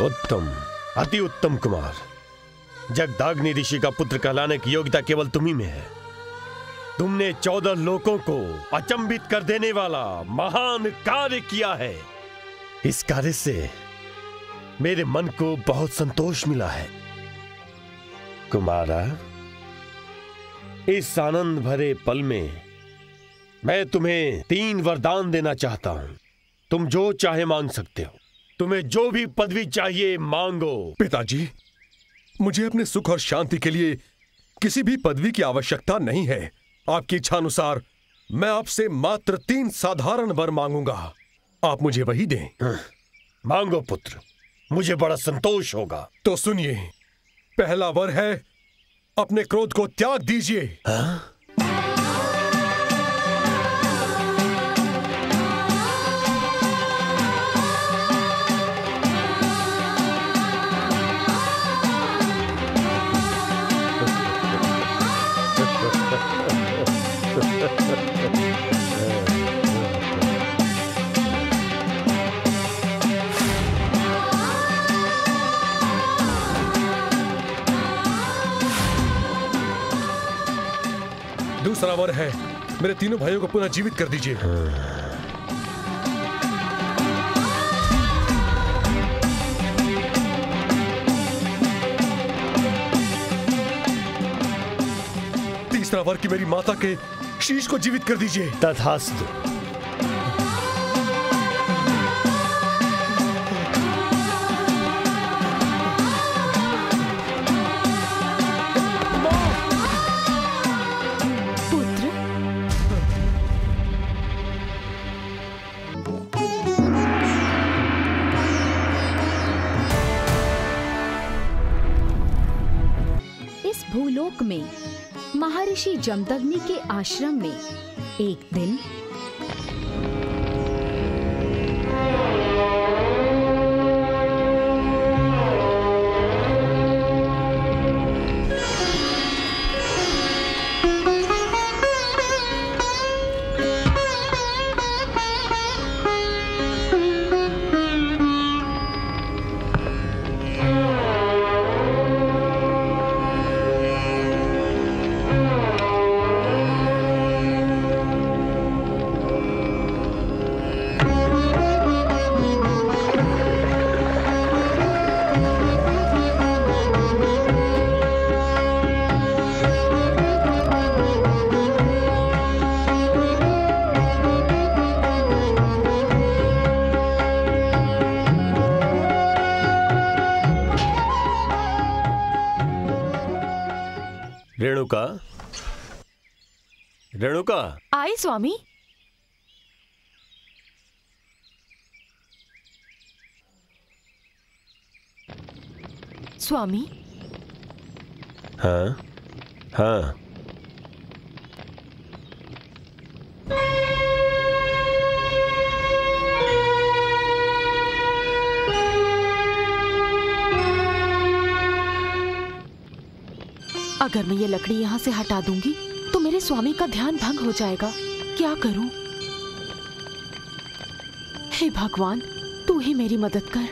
उत्तम, अति उत्तम कुमार। जगदाग्नि ऋषि का पुत्र कहलाने की योग्यता केवल तुम्ही में है। तुमने 14 लोकों को अचंभित कर देने वाला महान कार्य किया है। इस कार्य से मेरे मन को बहुत संतोष मिला है। कुमारा, इस आनंद भरे पल में मैं तुम्हें 3 वरदान देना चाहता हूं। तुम जो चाहे मांग सकते हो। तुम्हें जो भी पदवी चाहिए मांगो। पिताजी, मुझे अपने सुख और शांति के लिए किसी भी पदवी की आवश्यकता नहीं है। आपकी इच्छा अनुसार मैं आपसे मात्र 3 साधारण वर मांगूंगा। आप मुझे वही दें। मांगो पुत्र, मुझे बड़ा संतोष होगा। तो सुनिए, पहला वर है अपने क्रोध को त्याग दीजिए। दूसरा वर है मेरे तीनों भाइयों को पुनः जीवित कर दीजिए। तीसरा वर की मेरी माता के शीश को जीवित कर दीजिए। तथास्तु। भूलोक में महर्षि जमदग्नि के आश्रम में एक दिन रेणुका, रेणुका। आए स्वामी। स्वामी। हाँ हाँ। अगर मैं ये लकड़ी यहाँ से हटा दूंगी तो मेरे स्वामी का ध्यान भंग हो जाएगा। क्या करूं? हे भगवान, तू ही मेरी मदद कर।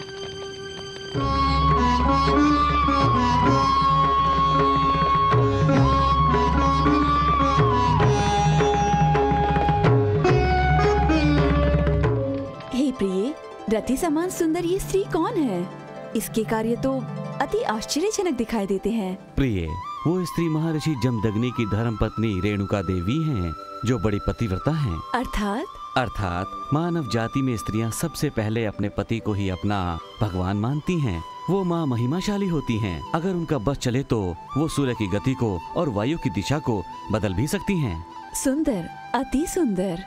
हे प्रिय, रति समान सुंदर ये स्त्री कौन है? इसके कार्य तो अति आश्चर्यजनक दिखाई देते हैं। प्रिय, वो स्त्री महर्षि जमदग्नि की धर्मपत्नी रेणुका देवी हैं, जो बड़ी पतिव्रता हैं। अर्थात मानव जाति में स्त्रियां सबसे पहले अपने पति को ही अपना भगवान मानती हैं। वो माँ महिमाशाली होती हैं। अगर उनका बस चले तो वो सूर्य की गति को और वायु की दिशा को बदल भी सकती हैं। सुंदर, अति सुंदर।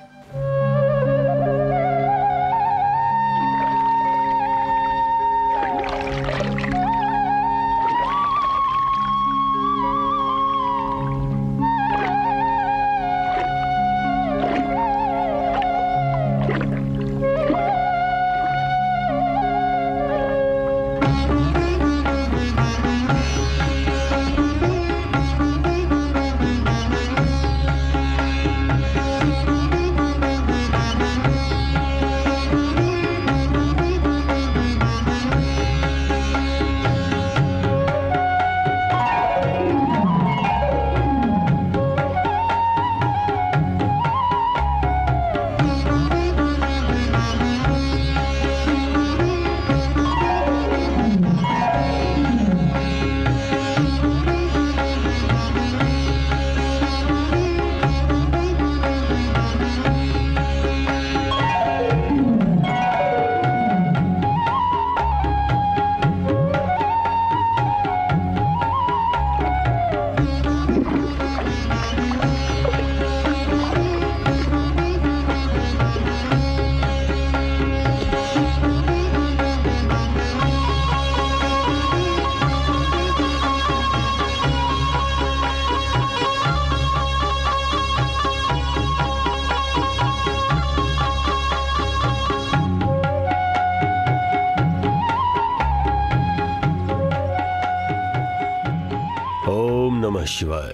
नमः शिवाय।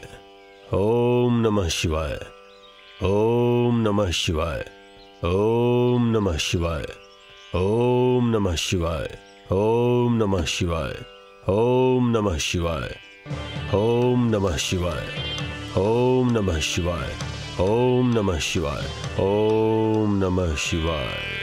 ओम नमः शिवाय। ओम नमः शिवाय। ओम नमः शिवाय। ओम नमः शिवाय। ओम नमः शिवाय। ओम नमः शिवाय। ओम नमः शिवाय। ओम नमः शिवाय। ओम नमः शिवाय। ओम नमः शिवाय।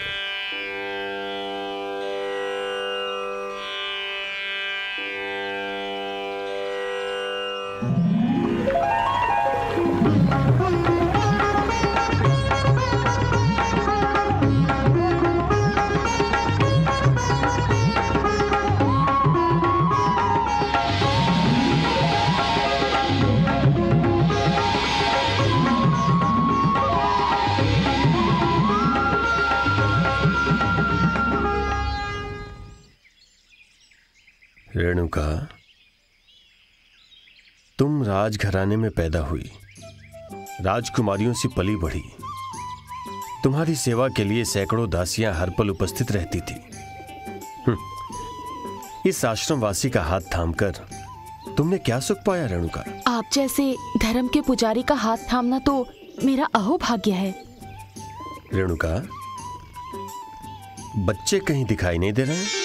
रेणुका, तुम राजघराने में पैदा हुई, राजकुमारियों से पली बढ़ी। तुम्हारी सेवा के लिए सैकड़ों दासियां हर पल उपस्थित रहती थी। इस आश्रमवासी का हाथ थामकर तुमने क्या सुख पाया रेणुका? आप जैसे धर्म के पुजारी का हाथ थामना तो मेरा अहोभाग्य है। रेणुका, बच्चे कहीं दिखाई नहीं दे रहे हैं?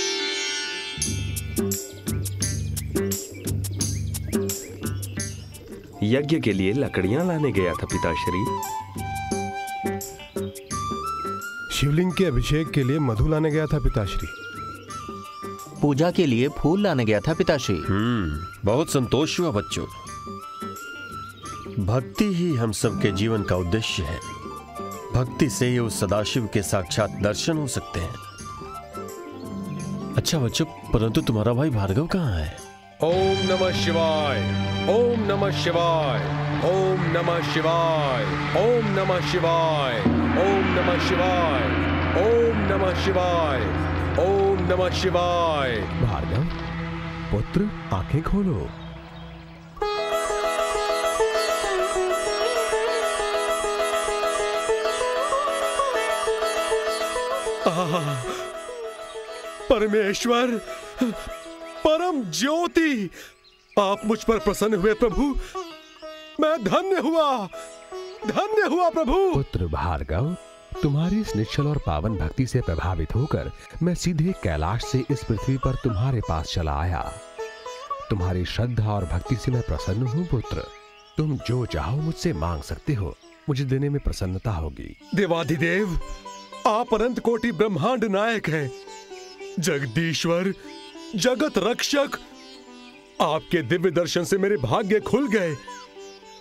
यज्ञ के लिए लकड़ियां लाने गया था पिताश्री। शिवलिंग के अभिषेक के लिए मधु लाने गया था पिताश्री। पूजा के लिए फूल लाने गया था पिताश्री। बहुत संतोष हुआ बच्चों। भक्ति ही हम सबके जीवन का उद्देश्य है। भक्ति से ही उस सदाशिव के साक्षात दर्शन हो सकते हैं। अच्छा बच्चों, परंतु तुम्हारा भाई भार्गव कहाँ है? ओम नमः शिवाय। ओम नमः शिवाय। ओम नमः शिवाय। ओम नमः शिवाय। ओम नमः शिवाय। ओम नमः शिवाय। ओम नमः शिवाय। भार्गव पुत्र, आंखें खोलो। परमेश्वर, परम ज्योति, आप मुझ पर प्रसन्न हुए प्रभु। मैं धन्य हुआ प्रभु। पुत्र भार्गव, तुम्हारी इस निश्चल और पावन भक्ति से प्रभावित होकर मैं सीधे कैलाश से इस पृथ्वी पर तुम्हारे पास चला आया। तुम्हारी श्रद्धा और भक्ति से मैं प्रसन्न हूँ पुत्र। तुम जो चाहो मुझसे मांग सकते हो, मुझे देने में प्रसन्नता होगी। देवाधिदेव, आप अनंत कोटि ब्रह्मांड नायक हैं, जगदीश्वर, जगत रक्षक। आपके दिव्य दर्शन से मेरे भाग्य खुल गए।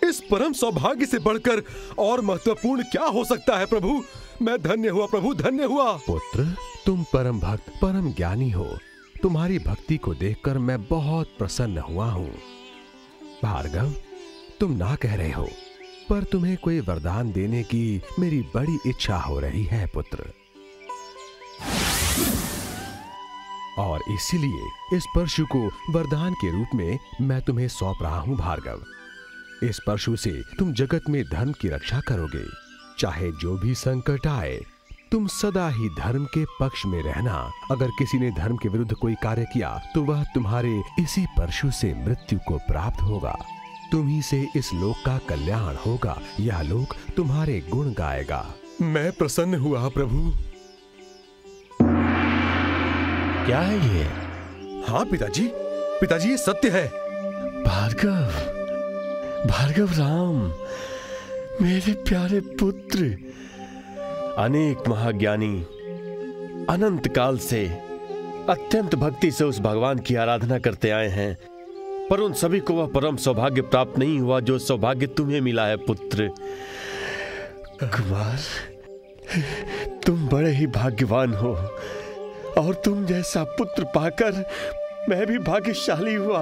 इस परम सौभाग्य से बढ़कर और महत्वपूर्ण क्या हो सकता है प्रभु? मैं धन्य हुआ प्रभु, धन्य हुआ। पुत्र, तुम परम भक्त, परम ज्ञानी हो। तुम्हारी भक्ति को देखकर मैं बहुत प्रसन्न हुआ हूँ। भार्गव, तुम ना कह रहे हो, पर तुम्हें कोई वरदान देने की मेरी बड़ी इच्छा हो रही है पुत्र। और इसीलिए इस परशु को वरदान के रूप में मैं तुम्हें सौंप रहा हूं भार्गव। इस परशु से तुम जगत में धर्म की रक्षा करोगे। चाहे जो भी संकट आए, तुम सदा ही धर्म के पक्ष में रहना। अगर किसी ने धर्म के विरुद्ध कोई कार्य किया तो वह तुम्हारे इसी परशु से मृत्यु को प्राप्त होगा। तुम्ही से इस लोक का कल्याण होगा। यह लोक तुम्हारे गुण गाएगा। मैं प्रसन्न हुआ प्रभु। क्या है ये? हाँ पिताजी, पिताजी ये सत्य है। भार्गव, भार्गव राम, मेरे प्यारे पुत्र, अनेक महाज्ञानी अनंत काल से अत्यंत भक्ति से उस भगवान की आराधना करते आए हैं, पर उन सभी को वह परम सौभाग्य प्राप्त नहीं हुआ जो सौभाग्य तुम्हें मिला है पुत्र। कुमार, तुम बड़े ही भाग्यवान हो और तुम जैसा पुत्र पाकर मैं भी भाग्यशाली हुआ।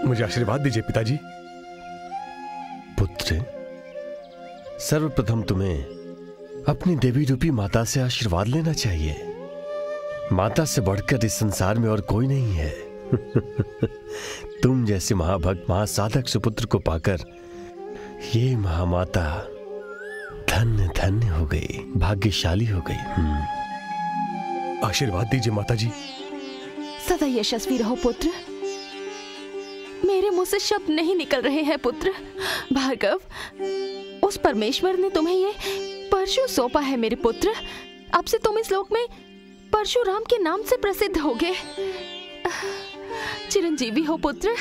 मुझे आशीर्वाद दीजिए पिताजी। पुत्र, सर्वप्रथम तुम्हें अपनी देवी रूपी माता से आशीर्वाद लेना चाहिए। माता से बढ़कर इस संसार में और कोई नहीं है। तुम जैसे महाभक्त महासाधक सुपुत्र को पाकर ये महामाता धन्य धन्य हो गई, भाग्यशाली हो गई। आशीर्वाद दीजिए माताजी। सदा यशस्वी रहो पुत्र। मेरे मुंह से शब्द नहीं निकल रहे हैं पुत्र। भार्गव, उस परमेश्वर ने तुम्हें ये परशु सौंपा है मेरे पुत्र। अब से तुम इस लोक में परशुराम के नाम से प्रसिद्ध होगे। चिरंजीवी हो पुत्र।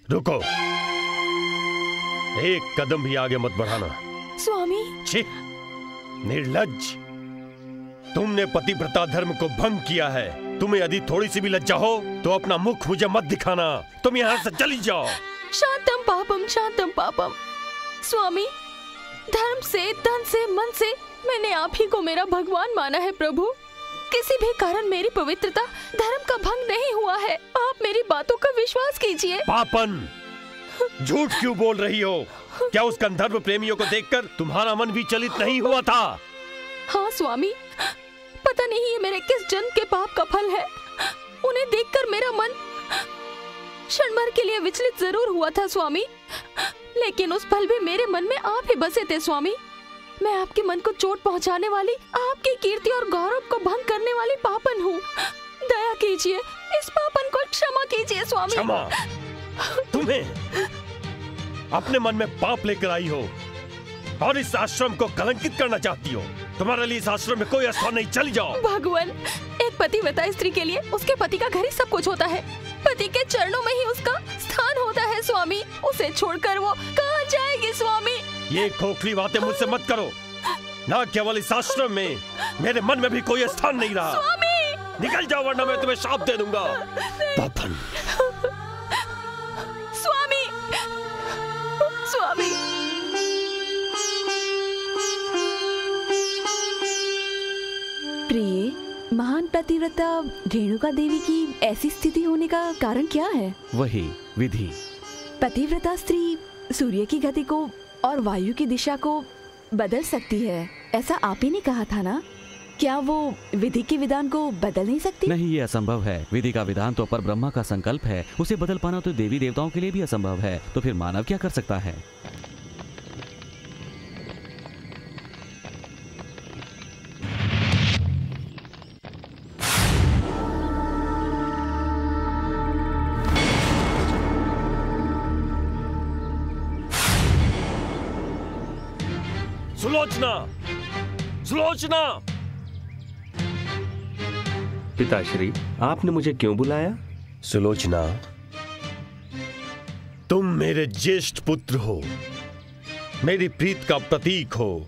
रुको, एक कदम भी आगे मत बढ़ाना। स्वामी। छी, निर्लज्ज, तुमने पतिव्रता धर्म को भंग किया है। तुम्हें यदि थोड़ी सी भी लज्जा हो तो अपना मुख मुझे मत दिखाना। तुम यहाँ से चली जाओ। शांतम पापम, शांतम पापम। स्वामी, धर्म से, धन से, मन से मैंने आप ही को मेरा भगवान माना है प्रभु। किसी भी कारण मेरी पवित्रता धर्म का भंग नहीं हुआ है। आप मेरी बातों का विश्वास कीजिए। पापन, झूठ क्यों बोल रही हो? क्या उस गंधर्व प्रेमियों को देखकर तुम्हारा मन विचलित नहीं हुआ था? हाँ स्वामी, पता नहीं ये मेरे किस जन्म के पाप का फल है। उन्हें देखकर मेरा मन क्षण भर के लिए विचलित जरूर हुआ था स्वामी, लेकिन उस पल भी मेरे मन में आप ही बसे थे स्वामी। मैं आपके मन को चोट पहुंचाने वाली, आपकी कीर्ति और गौरव को भंग करने वाली पापन हूँ। दया कीजिए, इस पापन को क्षमा कीजिए स्वामी। क्षमा? तुम्हें अपने मन में पाप लेकर आई हो और इस आश्रम को कलंकित करना चाहती हो। तुम्हारे लिए इस आश्रम में कोई स्थान नहीं, चली जाओ। भगवान, एक पतिव्रता स्त्री के लिए उसके पति का घर ही सब कुछ होता है। पति के चरणों में ही उसका स्थान होता है स्वामी। उसे छोड़कर वो कहाँ जाएगी स्वामी? ये खोखली बातें मुझसे मत करो। ना केवल इस आश्रम में, मेरे मन में भी कोई स्थान नहीं रहा। स्वामी! निकल जाओ वरना मैं तुम्हें शाप दे दूंगा। पापन। स्वामी, स्वामी। प्रिय, महान पतिव्रता रेणुका देवी की ऐसी स्थिति होने का कारण क्या है? वही विधि। पतिव्रता स्त्री सूर्य की गति को और वायु की दिशा को बदल सकती है, ऐसा आप ही ने कहा था ना? क्या वो विधि के विधान को बदल नहीं सकती? नहीं, ये असंभव है। विधि का विधान तो पर ब्रह्मा का संकल्प है, उसे बदल पाना तो देवी देवताओं के लिए भी असंभव है। तो फिर मानव क्या कर सकता है? सुलोचना, सुलोचना। पिताश्री, आपने मुझे क्यों बुलाया? सुलोचना, तुम मेरे ज्येष्ठ पुत्र हो, मेरी प्रीत का प्रतीक हो।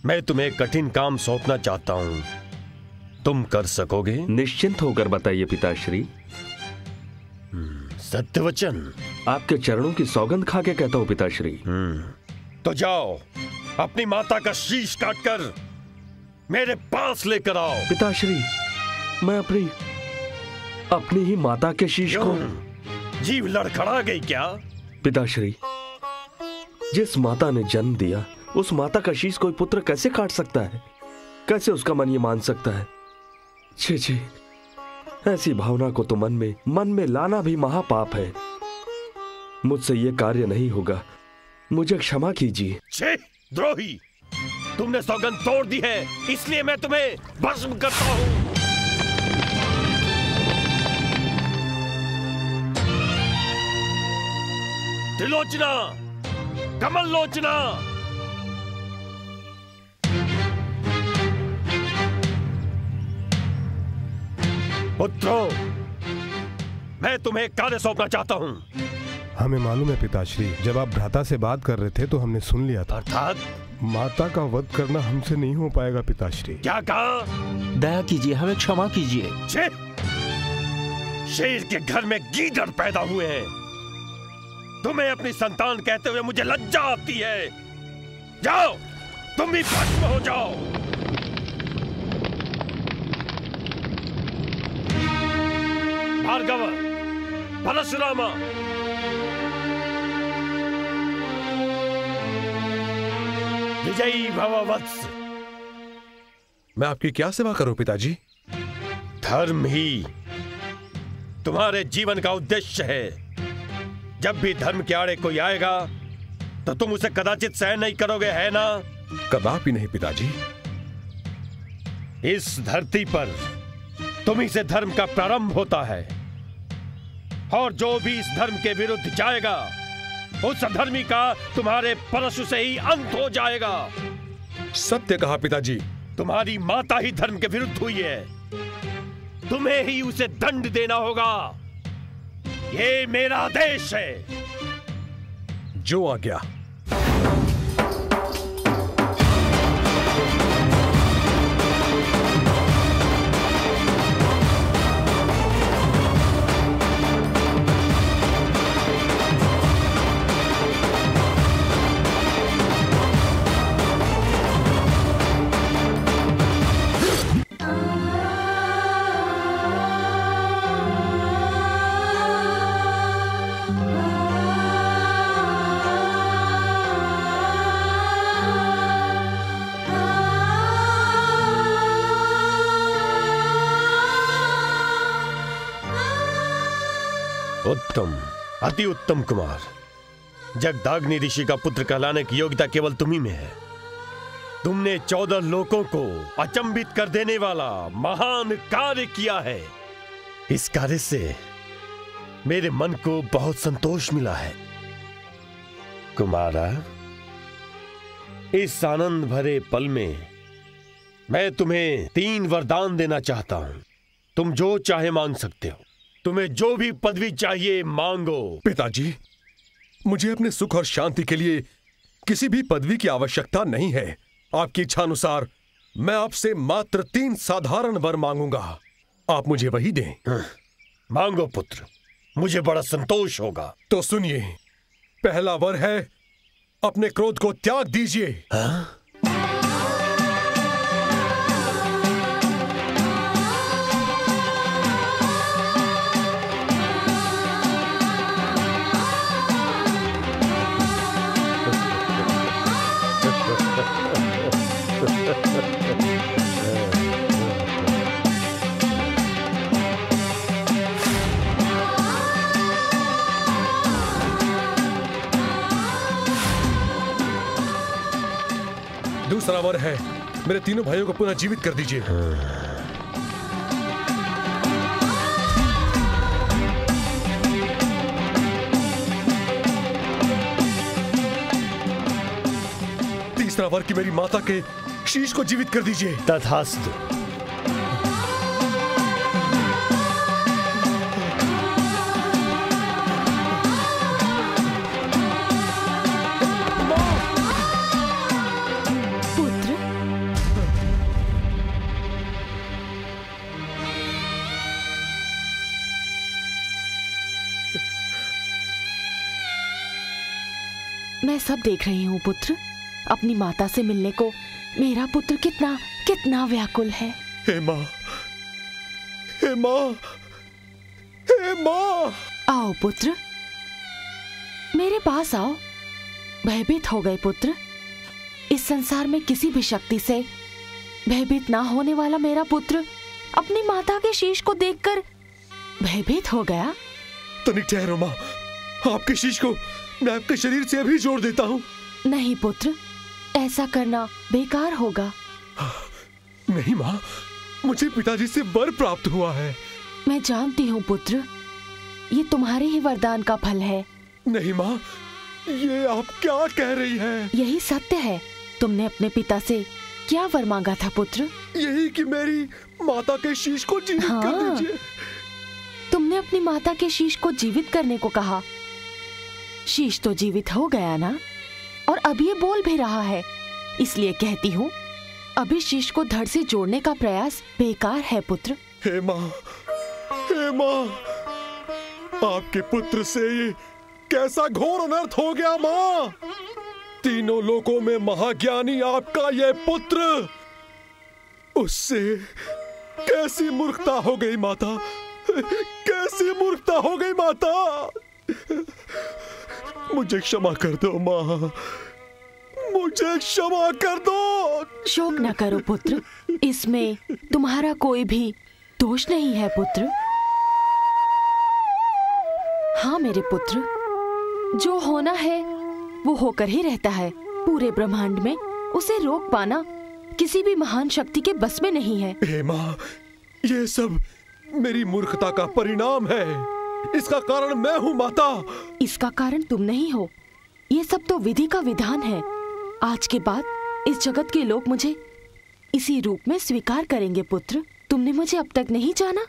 मैं तुम्हें कठिन काम सौंपना चाहता हूं, तुम कर सकोगे? निश्चिंत होकर बताइए पिताश्री। सत्यवचन। आपके चरणों की सौगंध खा के कहता हूं पिताश्री। तो जाओ, अपनी माता का शीश काटकर मेरे पास लेकर आओ। पिताश्री, मैं अपनी ही माता के शीश को। जीव लड़खड़ा गई क्या? पिताश्री, जिस माता ने जन्म दिया उस माता का शीश कोई पुत्र कैसे काट सकता है? कैसे उसका मन ये मान सकता है? छी छी, ऐसी भावना को तो मन में लाना भी महापाप है। मुझसे ये कार्य नहीं होगा, मुझे क्षमा कीजिए। छे द्रोही, तुमने सौगंध तोड़ दी है, इसलिए मैं तुम्हें भस्म करता हूं। त्रिलोचना, कमल लोचना, पुत्रों, मैं तुम्हें कार्य सौंपना चाहता हूं। हमें मालूम है पिताश्री, जब आप भ्राता से बात कर रहे थे तो हमने सुन लिया था। अर्थात माता का वध करना हमसे नहीं हो पाएगा पिताश्री। क्या कहा? दया कीजिए, हमें क्षमा कीजिए। शेर के घर में गीदड़ पैदा हुए हैं, तुम्हें अपनी संतान कहते हुए मुझे लज्जा आती है। जाओ, तुम भी भस्म हो जाओ। भार्गव, परशुरामा, विजयी भव वत्स। मैं आपकी क्या सेवा करूं पिताजी? धर्म ही तुम्हारे जीवन का उद्देश्य है। जब भी धर्म के आड़े कोई आएगा तो तुम उसे कदाचित सहन नहीं करोगे, है ना? कदापि नहीं पिताजी। इस धरती पर तुम्ही से धर्म का प्रारंभ होता है, और जो भी इस धर्म के विरुद्ध जाएगा उस अधर्मी का तुम्हारे परशु से ही अंत हो जाएगा। सत्य कहा पिताजी। तुम्हारी माता ही धर्म के विरुद्ध हुई है, तुम्हें ही उसे दंड देना होगा। ये मेरा आदेश है। जो आज्ञा। उत्तम, अति उत्तम कुमार। जगदाग्नि ऋषि का पुत्र कहलाने की योग्यता केवल तुम्ही में है। तुमने 14 लोकों को अचंभित कर देने वाला महान कार्य किया है। इस कार्य से मेरे मन को बहुत संतोष मिला है। कुमारा, इस आनंद भरे पल में मैं तुम्हें 3 वरदान देना चाहता हूं। तुम जो चाहे मांग सकते हो। तुम्हें जो भी पदवी चाहिए मांगो। पिताजी, मुझे अपने सुख और शांति के लिए किसी भी पदवी की आवश्यकता नहीं है। आपकी इच्छा अनुसार मैं आपसे मात्र 3 साधारण वर मांगूंगा। आप मुझे वही दें। मांगो पुत्र, मुझे बड़ा संतोष होगा। तो सुनिए, पहला वर है अपने क्रोध को त्याग दीजिए। दूसरा वर है मेरे तीनों भाइयों को पुनः जीवित कर दीजिए। तीसरा वर की मेरी माता के शीश को जीवित कर दीजिए। तथास्तु। मैं सब देख रही हूँ पुत्र। अपनी माता से मिलने को मेरा पुत्र कितना कितना व्याकुल है। हे माँ, हे माँ, हे माँ। आओ पुत्र, मेरे पास आओ। भयभीत हो गए पुत्र? इस संसार में किसी भी शक्ति से भयभीत ना होने वाला मेरा पुत्र अपनी माता के शीश को देखकर भयभीत हो गया। तनिक ठहरो माँ, आपके शीश को मैं आपके शरीर से अभी जोड़ देता हूँ। नहीं पुत्र, ऐसा करना बेकार होगा। नहीं माँ, मुझे पिताजी से वर प्राप्त हुआ है। मैं जानती हूँ पुत्र, ये तुम्हारे ही वरदान का फल है। नहीं माँ, ये आप क्या कह रही हैं? यही सत्य है। तुमने अपने पिता से क्या वर मांगा था पुत्र? यही कि मेरी माता के शीश को जीवित कर दीजिए। तुमने अपनी माता के शीश को जीवित करने को कहा। शीश तो जीवित हो गया ना, और अब ये बोल भी रहा है। इसलिए कहती हूँ, अभी शीश को धड़ से जोड़ने का प्रयास बेकार है पुत्र। हे माँ, हे माँ, आपके पुत्र से ये कैसा घोर अनर्थ हो गया माँ। तीनों लोकों में महाज्ञानी आपका यह पुत्र, उससे कैसी मूर्खता हो गई माता, कैसी मूर्खता हो गई माता। मुझे क्षमा कर दो माँ, मुझे क्षमा कर दो। शोक न करो पुत्र, इसमें तुम्हारा कोई भी दोष नहीं है पुत्र। हाँ मेरे पुत्र, जो होना है वो होकर ही रहता है। पूरे ब्रह्मांड में उसे रोक पाना किसी भी महान शक्ति के बस में नहीं है। हे माँ, ये सब मेरी मूर्खता का परिणाम है। इसका कारण मैं हूँ माता। इसका कारण तुम नहीं हो, ये सब तो विधि का विधान है। आज के बाद इस जगत के लोग मुझे इसी रूप में स्वीकार करेंगे पुत्र। तुमने मुझे अब तक नहीं जाना।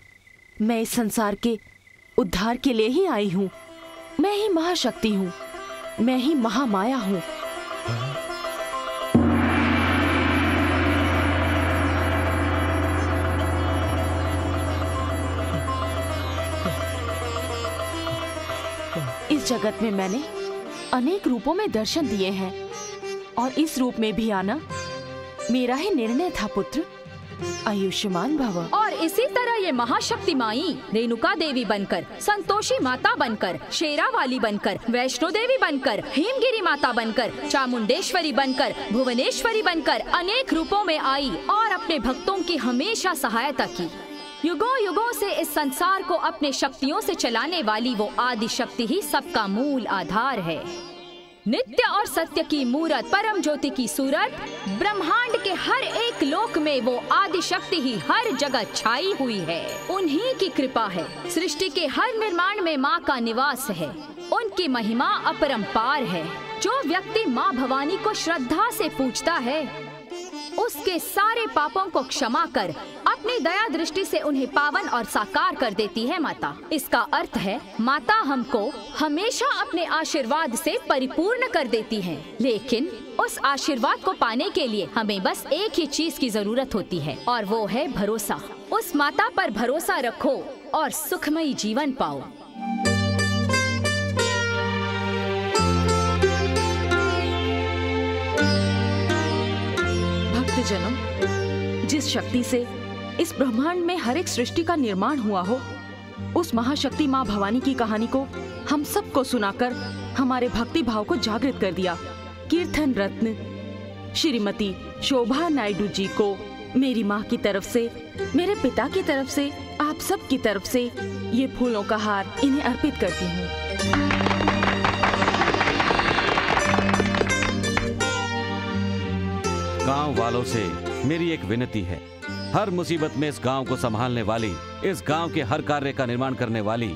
मैं इस संसार के उद्धार के लिए ही आई हूँ। मैं ही महाशक्ति हूँ, मैं ही महामाया हूँ। इस जगत में मैंने अनेक रूपों में दर्शन दिए हैं, और इस रूप में भी आना मेरा ही निर्णय था पुत्र। आयुष्मान भव। और इसी तरह ये महाशक्ति माई रेणुका देवी बनकर, संतोषी माता बनकर, शेरावाली बनकर, वैष्णो देवी बनकर, हिमगिरी माता बनकर, चामुंडेश्वरी बनकर, भुवनेश्वरी बनकर अनेक रूपों में आई और अपने भक्तों की हमेशा सहायता की। युगों युगों से इस संसार को अपने शक्तियों से चलाने वाली वो आदि शक्ति ही सबका मूल आधार है। नित्य और सत्य की मूरत, परम ज्योति की सूरत, ब्रह्मांड के हर एक लोक में वो आदि शक्ति ही हर जगह छाई हुई है। उन्हीं की कृपा है, सृष्टि के हर निर्माण में माँ का निवास है। उनकी महिमा अपरंपार है। जो व्यक्ति माँ भवानी को श्रद्धा से पूजता है, उसके सारे पापों को क्षमा कर अपनी दया दृष्टि से उन्हें पावन और साकार कर देती है माता। इसका अर्थ है माता हमको हमेशा अपने आशीर्वाद से परिपूर्ण कर देती है। लेकिन उस आशीर्वाद को पाने के लिए हमें बस एक ही चीज की जरूरत होती है, और वो है भरोसा। उस माता पर भरोसा रखो और सुखमयी जीवन पाओ। भक्तजनों, जिस शक्ति से इस ब्रह्मांड में हर एक सृष्टि का निर्माण हुआ हो, उस महाशक्ति माँ भवानी की कहानी को हम सबको सुनाकर हमारे भक्ति भाव को जागृत कर दिया। कीर्तन रत्न श्रीमती शोभा नायडू जी को मेरी माँ की तरफ से, मेरे पिता की तरफ से, आप सब की तरफ से ये फूलों का हार इन्हें अर्पित करती हूँ। गांव वालों से मेरी एक विनती है। हर मुसीबत में इस गांव को संभालने वाली, इस गांव के हर कार्य का निर्माण करने वाली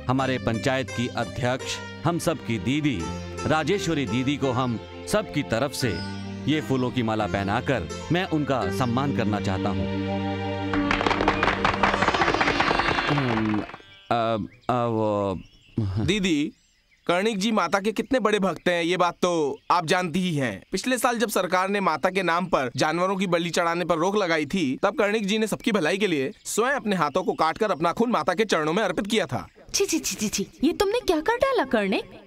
हमारे पंचायत की अध्यक्ष, हम सब की दीदी राजेश्वरी दीदी को हम सब की तरफ से ये फूलों की माला पहनाकर मैं उनका सम्मान करना चाहता हूँ। दीदी, कर्णिक जी माता के कितने बड़े भक्त हैं, ये बात तो आप जानती ही हैं। पिछले साल जब सरकार ने माता के नाम पर जानवरों की बलि चढ़ाने पर रोक लगाई थी, तब कर्णिक जी ने सबकी भलाई के लिए स्वयं अपने हाथों को काटकर अपना खून माता के चरणों में अर्पित किया था। छी छी छी छी, ये तुमने क्या कर डाला कर्णिक?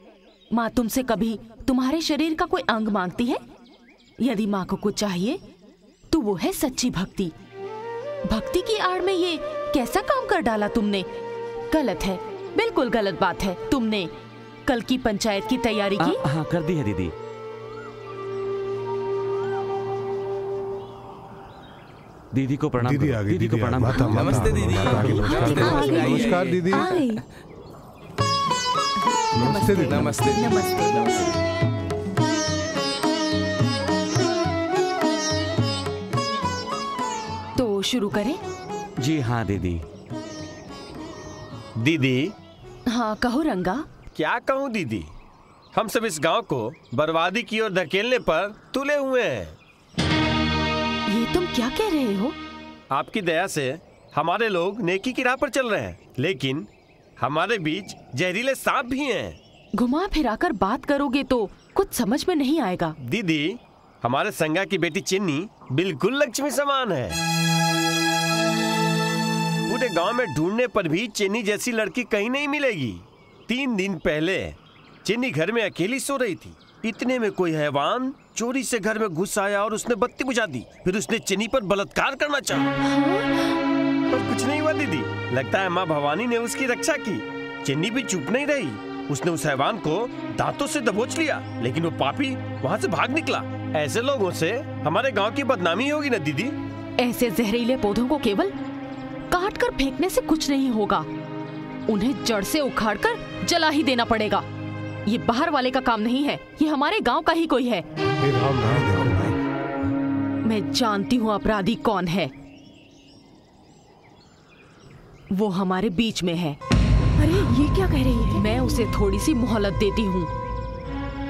माँ तुमसे कभी तुम्हारे शरीर का कोई अंग मांगती है? यदि माँ को कुछ चाहिए तो वो है सच्ची भक्ति। भक्ति की आड़ में ये कैसा काम कर डाला तुमने? गलत है, बिल्कुल गलत बात है। तुमने कल की पंचायत की तैयारी की? हाँ, कर दी है दीदी। दीदी को प्रणाम। दीदी आ गई। दीदी को प्रणाम। नमस्ते दीदी। नमस्कार दीदी। नमस्ते दीदी। नमस्ते नमस्ते। तो शुरू करें? जी हाँ दीदी। दीदी हाँ कहो रंगा। क्या कहूँ दीदी, हम सब इस गांव को बर्बादी की ओर धकेलने पर तुले हुए हैं। ये तुम क्या कह रहे हो? आपकी दया से हमारे लोग नेकी की राह पर चल रहे हैं, लेकिन हमारे बीच जहरीले सांप भी हैं। घुमा फिराकर बात करोगे तो कुछ समझ में नहीं आएगा। दीदी, हमारे संगा की बेटी चिन्नी बिल्कुल लक्ष्मी समान है। पूरे गांव में ढूंढने पर भी चिन्नी जैसी लड़की कहीं नहीं मिलेगी। 3 दिन पहले चिन्नी घर में अकेली सो रही थी। इतने में कोई हैवान चोरी से घर में घुस आया और उसने बत्ती बुझा दी। फिर उसने चिन्नी पर बलात्कार करना चाहा, पर कुछ नहीं हुआ दीदी। लगता है माँ भवानी ने उसकी रक्षा की। चिन्नी भी चुप नहीं रही, उसने उस हैवान को दांतों से दबोच लिया, लेकिन वो पापी वहाँ से भाग निकला। ऐसे लोगों से हमारे गांव की बदनामी होगी ना दीदी। ऐसे जहरीले पौधों को केवल काट कर फेंकने से कुछ नहीं होगा, उन्हें जड़ से उखाड़ कर जला ही देना पड़ेगा। ये बाहर वाले का काम नहीं है, ये हमारे गांव का ही कोई है। मैं जानती हूँ अपराधी कौन है। वो हमारे बीच में है। अरे ये क्या कह रही है? मैं उसे थोड़ी सी मोहलत देती हूँ।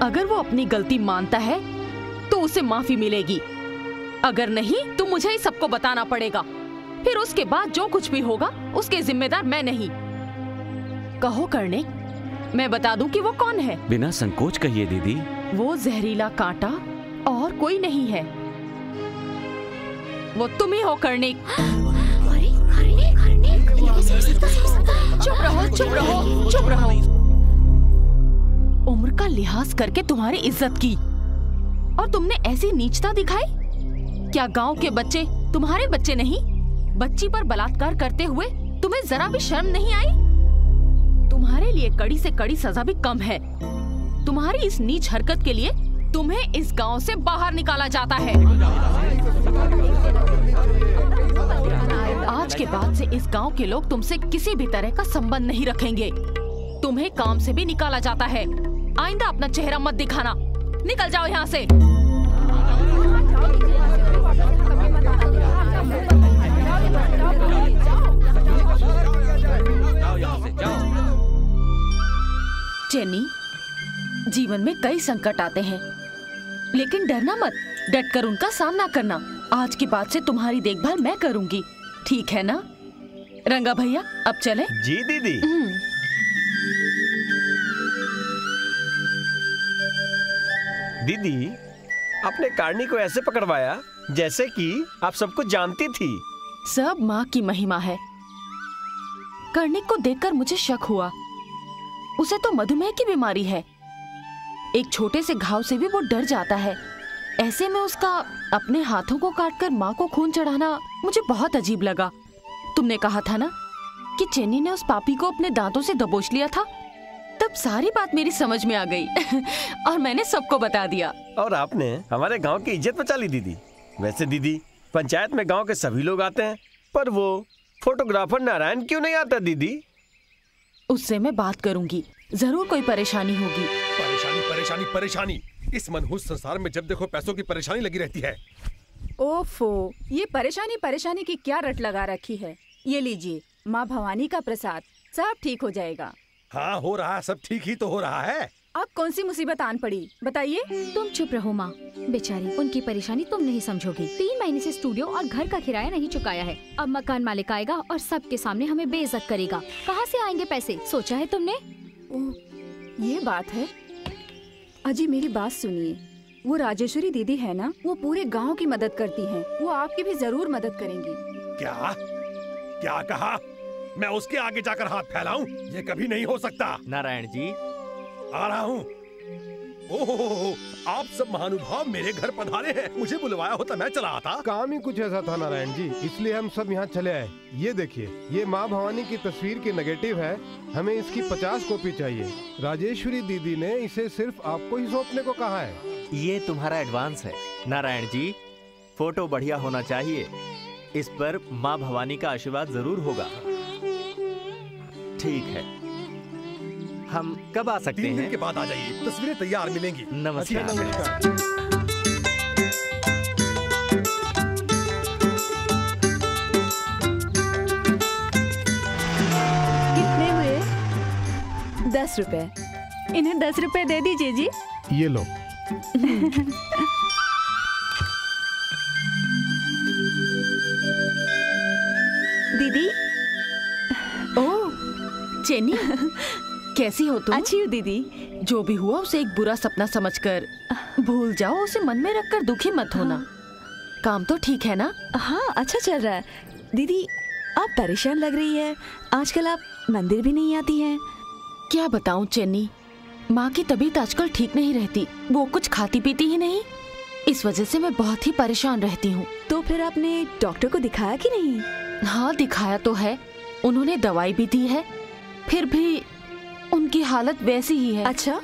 अगर वो अपनी गलती मानता है तो उसे माफी मिलेगी, अगर नहीं तो मुझे ही सबको बताना पड़ेगा। फिर उसके बाद जो कुछ भी होगा उसके जिम्मेदार मैं नहीं। कहो करने, मैं बता दूं कि वो कौन है। बिना संकोच कहिए दीदी। वो जहरीला कांटा और कोई नहीं है, वो तुम ही हो करने। चुप रहो, चुप रहो, चुप रहो। उम्र का लिहाज करके तुम्हारी इज्जत की और तुमने ऐसी नीचता दिखाई। क्या गांव के बच्चे तुम्हारे बच्चे नहीं? बच्ची पर बलात्कार करते हुए तुम्हें जरा भी शर्म नहीं आई? तुम्हारे लिए कड़ी से कड़ी सजा भी कम है। तुम्हारी इस नीच हरकत के लिए तुम्हें इस गांव से बाहर निकाला जाता है। आज के बाद से इस गांव के लोग तुमसे किसी भी तरह का संबंध नहीं रखेंगे। तुम्हें काम से भी निकाला जाता है। आइंदा अपना चेहरा मत दिखाना, निकल जाओ यहाँ से। जेनी, जीवन में कई संकट आते हैं, लेकिन डरना मत, डटकर उनका सामना करना। आज के बाद से तुम्हारी देखभाल मैं करूंगी, ठीक है ना? रंगा भैया, अब चले? जी दीदी। दीदी, आपने कारणी को ऐसे पकड़वाया जैसे कि आप सबको जानती थी। सब माँ की महिमा है। कर्णिक को देखकर मुझे शक हुआ। उसे तो मधुमेह की बीमारी है। एक छोटे से घाव से भी वो डर जाता है। ऐसे में उसका अपने हाथों को काटकर माँ को खून चढ़ाना मुझे बहुत अजीब लगा। तुमने कहा था ना कि चेन्नी ने उस पापी को अपने दांतों से दबोच लिया था, तब सारी बात मेरी समझ में आ गई और मैंने सबको बता दिया। और आपने हमारे गांव की इज्जत बचा ली दीदी। वैसे दीदी, पंचायत में गांव के सभी लोग आते हैं, पर वो फोटोग्राफर नारायण क्यों नहीं आता दीदी? उससे मैं बात करूंगी, जरूर कोई परेशानी होगी। परेशानी परेशानी परेशानी, इस मनहूस संसार में जब देखो पैसों की परेशानी लगी रहती है। ओफो, ये परेशानी परेशानी की क्या रट लगा रखी है। ये लीजिए माँ भवानी का प्रसाद, सब ठीक हो जाएगा। हाँ हो रहा है, सब ठीक ही तो हो रहा है। अब कौन सी मुसीबत आन पड़ी, बताइए। तुम चुप रहो माँ, बेचारी, उनकी परेशानी तुम नहीं समझोगी। 3 महीने से स्टूडियो और घर का किराया नहीं चुकाया है। अब मकान मालिक आएगा और सबके सामने हमें बेइज्जत करेगा। कहाँ से आएंगे पैसे, सोचा है तुमने? ये बात है। अजी मेरी बात सुनिए, वो राजेश्वरी दीदी है ना, वो पूरे गांव की मदद करती हैं। वो आपकी भी जरूर मदद करेंगी। क्या क्या कहा? मैं उसके आगे जाकर हाथ फैलाऊं? ये कभी नहीं हो सकता। नारायण जी, आ रहा हूँ। ओह, आप सब महानुभाव मेरे घर पधारे हैं। मुझे बुलवाया होता मैं चला आता। काम ही कुछ ऐसा था नारायण जी, इसलिए हम सब यहाँ चले आए। ये देखिए, ये माँ भवानी की तस्वीर की नेगेटिव है। हमें इसकी 50 कॉपी चाहिए। राजेश्वरी दीदी ने इसे सिर्फ आपको ही सौंपने को कहा है। ये तुम्हारा एडवांस है नारायण जी। फोटो बढ़िया होना चाहिए, इस पर माँ भवानी का आशीर्वाद जरूर होगा। ठीक है, हम कब आ सकते हैं? 3 दिन के बाद आ जाइए, तस्वीरें तैयार मिलेंगी। नमस्कार। कितने हुए? 10 रुपए। इन्हें 10 रुपए दे दीजिए जी। ये लो। दीदी। ओह चेनी, कैसी हो तुम? अच्छी हूँ दीदी। जो भी हुआ उसे एक बुरा सपना समझकर भूल जाओ, उसे मन में रखकर दुखी मत होना। काम तो ठीक है ना? हाँ, अच्छा चल रहा है। दीदी आप परेशान लग रही है, आजकल आप मंदिर भी नहीं आती हैं। क्या बताऊं चेन्नी, माँ की तबीयत आजकल ठीक नहीं रहती। वो कुछ खाती पीती ही नहीं, इस वजह से मैं बहुत ही परेशान रहती हूँ। तो फिर आपने डॉक्टर को दिखाया कि नहीं? हाँ दिखाया तो है, उन्होंने दवाई भी दी है, फिर भी उनकी हालत वैसी ही है। अच्छा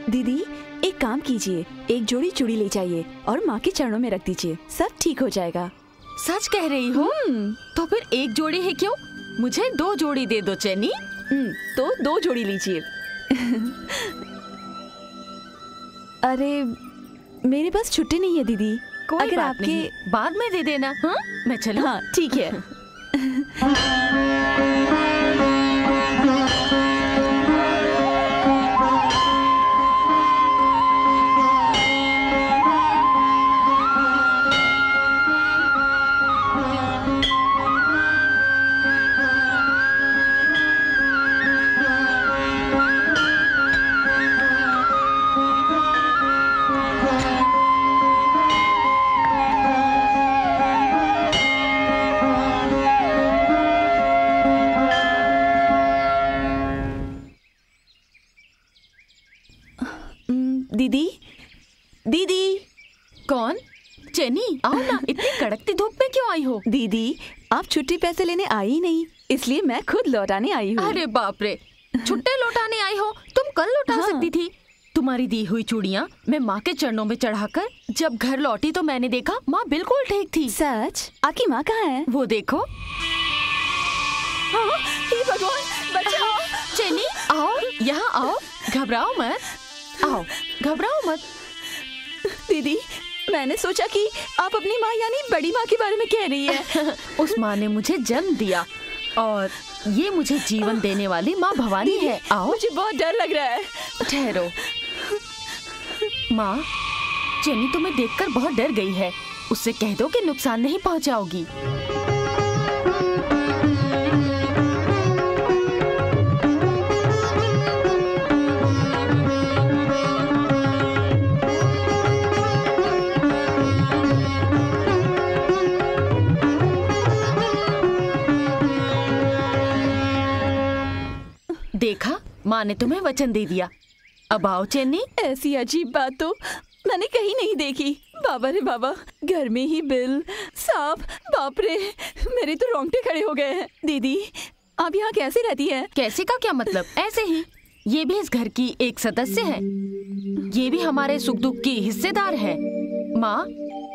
दीदी एक काम कीजिए, एक जोड़ी चूड़ी ले जाइए और माँ के चरणों में रख दीजिए, सब ठीक हो जाएगा। सच कह रही हो? तो फिर एक जोड़ी है क्यों, मुझे 2 जोड़ी दे दो चेन्नी। तो 2 जोड़ी लीजिए। अरे मेरे पास छुट्टी नहीं है दीदी। कोई अगर बात नहीं, बाद में दे देना। हाँ मैं चलूं? हाँ ठीक है। दीदी दीदी। कौन? चेनी आओ ना, इतनी कड़कती धूप में क्यों आई हो? दीदी आप छुट्टी पैसे लेने आई ही नहीं, इसलिए मैं खुद लौटाने आई हूँ। अरे बाप रे, छुट्टे लौटाने आई हो? तुम कल लौटा सकती थी। तुम्हारी दी हुई चूड़ियाँ मैं माँ के चरणों में चढ़ाकर जब घर लौटी तो मैंने देखा माँ बिल्कुल ठीक थी। सच? आपकी माँ कहाँ है? वो देखो। हाँ, हे भगवान बचाओ। चेनी आओ, यहाँ आओ, घबराओ मत, आओ घबराओ मत। दीदी मैंने सोचा कि आप अपनी माँ यानी बड़ी माँ के बारे में कह रही है। उस माँ ने मुझे जन्म दिया और ये मुझे जीवन देने वाली माँ भवानी है। आओ। मुझे बहुत डर लग रहा है। ठहरो। माँ, चेनी तुम्हें देखकर बहुत डर गई है, उससे कह दो कि नुकसान नहीं पहुँचाओगी। देखा, माँ ने तुम्हें वचन दे दिया। अब आओ चेन्नी। ऐसी अजीब बात तो मैंने कहीं नहीं देखी। बाबा रे बाबा, घर में ही बिल, सांप, बाप रे, मेरे तो रोंगटे खड़े हो गए हैं। दीदी आप यहाँ कैसे रहती हैं? कैसे का क्या मतलब? ऐसे ही। ये भी इस घर की एक सदस्य है, ये भी हमारे सुख दुख की हिस्सेदार है। माँ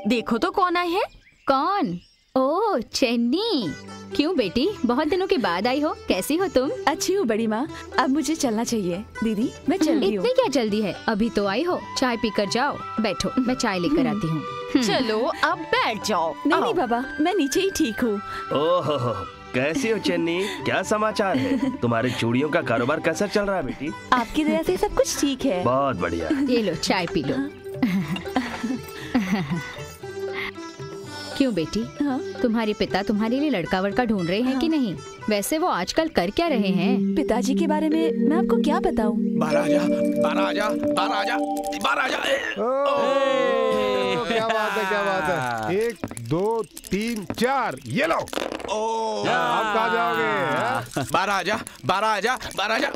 देखो तो कौन आई है। कौन? ओह चेन्नी, क्यों बेटी, बहुत दिनों के बाद आई हो, कैसी हो तुम? अच्छी हूँ बड़ी माँ, अब मुझे चलना चाहिए। दीदी मैं चल रही हूँ। इतनी क्या जल्दी है, अभी तो आई हो, चाय पी कर जाओ। बैठो, मैं चाय लेकर आती हूँ। चलो अब बैठ जाओ। नहीं बाबा, मैं नीचे ही ठीक हूँ। ओहो, कैसी हो चन्नी, क्या समाचार है? तुम्हारे चूड़ियों का कारोबार कैसा चल रहा है बेटी? आपकी दया से सब कुछ ठीक है। बहुत बढ़िया। ये लो चाय पी लो। क्यों बेटी, तुम्हारे पिता तुम्हारे लिए लड़का वड़का ढूंढ रहे हैं कि नहीं? वैसे वो आजकल कर क्या रहे हैं? पिताजी के बारे में मैं आपको क्या बताऊं? महाराजा, महाराजा, महाराजा, महाराजा। क्या बात है, क्या बात है। 1 2 3 4, ये लो। ओ आप कहाँ जाओगे? महाराजा, महाराजा, महाराजा,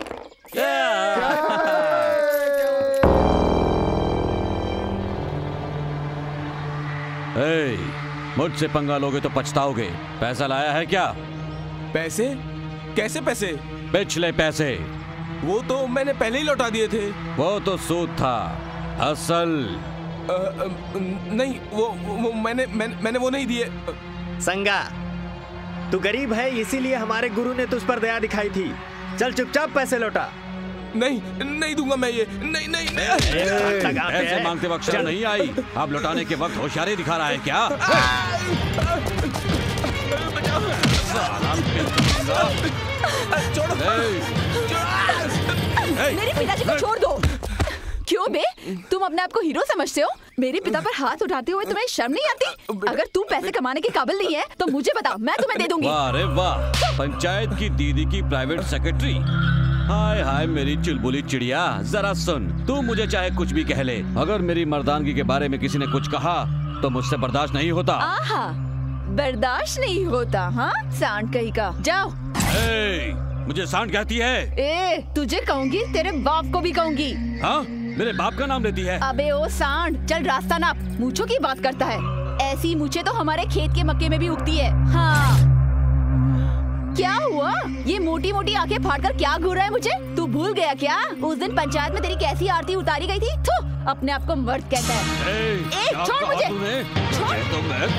मुझसे पंगा लोगे तो पछताओगे। पैसा लाया है क्या? पैसे? कैसे पैसे? पिछले पैसे। वो तो मैंने पहले ही लौटा दिए थे। वो तो सूद था, असल नहीं। वो मैंने वो नहीं दिए। संगा, तू गरीब है इसीलिए हमारे गुरु ने तुझ पर दया दिखाई थी। चल चुपचाप पैसे लौटा। नहीं दूंगा मैं ये। नहीं। पैसे मांगते वक्त शर्म नहीं आई? आप लौटाने के वक्त होशियारी दिखा रहा है क्या? मेरे पिताजी को छोड़ दो। क्यों बे, तुम अपने आप को हीरो समझते हो? मेरे पिता पर हाथ उठाते हुए तुम्हें शर्म नहीं आती? अगर तू पैसे कमाने के काबिल नहीं है तो मुझे बता, मैं तुम्हें दे दूंगी। वाह रे वाह, पंचायत की दीदी की प्राइवेट सेक्रेटरी। हाय हाय मेरी चुलबुली चिड़िया, जरा सुन, तू मुझे चाहे कुछ भी कह ले, अगर मेरी मर्दानगी के बारे में किसी ने कुछ कहा तो मुझसे बर्दाश्त नहीं होता। आहा, बर्दाश्त नहीं होता? हाँ, सांड कहीं का। जाओ। मुझे सांड कहती है? तुझे कहूँगी, तेरे बाप को भी कहूँगी। हाँ, मेरे बाप का नाम लेती है? अबे ओ सांड, चल रास्ता नाप। मूंछों की बात करता है। ऐसी मूंछें तो हमारे खेत के मक्के में भी उगती है। हाँ, क्या हुआ? ये मोटी मोटी आंखें फाड़कर क्या घूर रहा है मुझे? तू भूल गया क्या उस दिन पंचायत में तेरी कैसी आरती उतारी गई थी? थू, अपने आप को मर्द कहता है। छोड़ मुझे,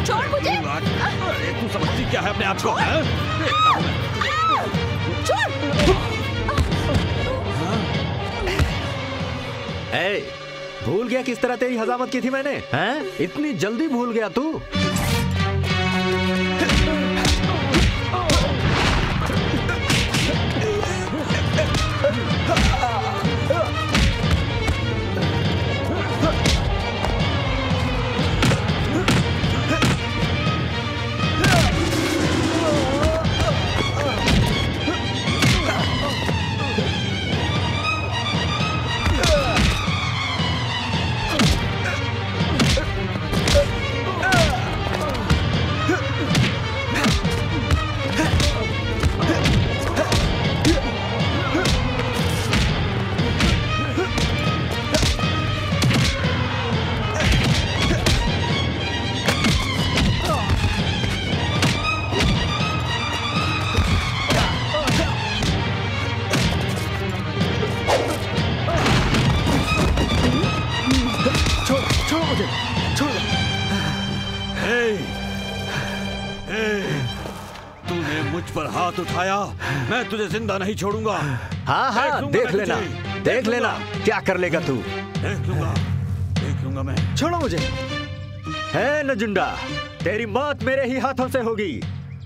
छोड़ मुझे। तू समझती क्या है अपने आप को? भूल गया किस तरह तेरी हजामत की थी मैंने? हैं? इतनी जल्दी भूल गया तू? उठाया, मैं तुझे जिंदा नहीं छोड़ूंगा। हाँ, देख लेना क्या कर लेगा तू। देख लूंगा मैं। छोड़ो मुझे। है नजुंडा, तेरी मौत मेरे ही हाथों से होगी।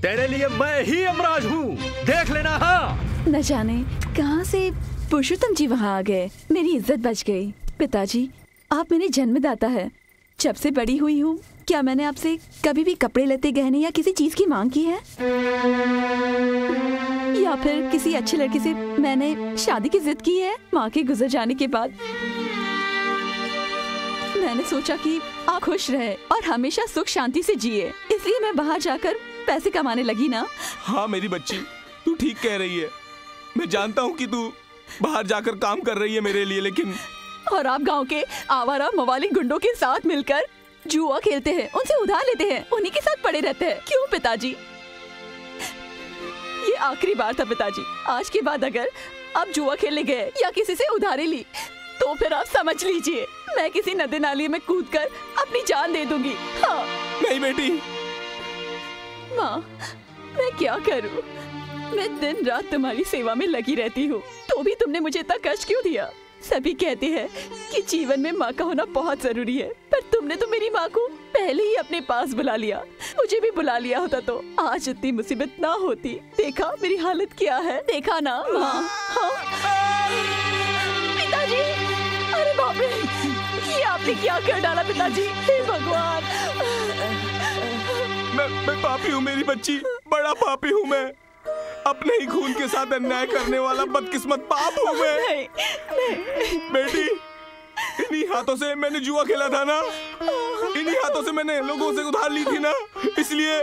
तेरे लिए मैं ही यमराज हूँ, देख लेना। हाँ, न जाने कहाँ से पुरुषोत्तम जी वहाँ आ गए, मेरी इज्जत बच गई। पिताजी, आप मेरे जन्मदाता है। जब से बड़ी हुई हूँ, क्या मैंने आपसे कभी भी कपड़े लत्ते गहने या किसी चीज की मांग की है? या फिर किसी अच्छे लड़के से मैंने शादी की जिद की है? माँ के गुजर जाने के बाद मैंने सोचा कि आप खुश रहे और हमेशा सुख शांति से जिए, इसलिए मैं बाहर जाकर पैसे कमाने लगी ना। हाँ मेरी बच्ची, तू ठीक कह रही है। मैं जानता हूँ कि तू बाहर जाकर काम कर रही है मेरे लिए, लेकिन और आप गांव के आवारा मवाली गुंडों के साथ मिलकर जुआ खेलते हैं, उनसे उधार लेते हैं, उन्हीं के साथ पड़े रहते हैं। क्यों पिताजी? ये आखिरी बार था पिताजी। आज के बाद अगर आप जुआ खेलने गए या किसी से उधारी ली तो फिर आप समझ लीजिए मैं किसी नदी नाली में कूदकर अपनी जान दे दूंगी। हाँ। नहीं बेटी। माँ, मैं क्या करूँ? मैं दिन रात तुम्हारी सेवा में लगी रहती हूँ, तो भी तुमने मुझे इतना कष्ट क्यों दिया? सभी कहते हैं कि जीवन में माँ का होना बहुत जरूरी है, पर तुमने तो मेरी माँ को पहले ही अपने पास बुला लिया। मुझे भी बुला लिया होता तो आज इतनी मुसीबत ना होती। देखा मेरी हालत क्या है, देखा ना माँ? हाँ? पिताजी, अरे बाप रे, ये आपने क्या कर डाला पिताजी? हे भगवान। मैं पापी हूँ मेरी बच्ची, बड़ा पापी हूँ मैं। अपने ही खून के साथ अन्याय करने वाला बदकिस्मत पाप हूँ मैं। नहीं। बेटी, इन्हीं हाथों से मैंने जुआ खेला था ना, इन्हीं हाथों से मैंने लोगों से उधार ली थी ना, इसलिए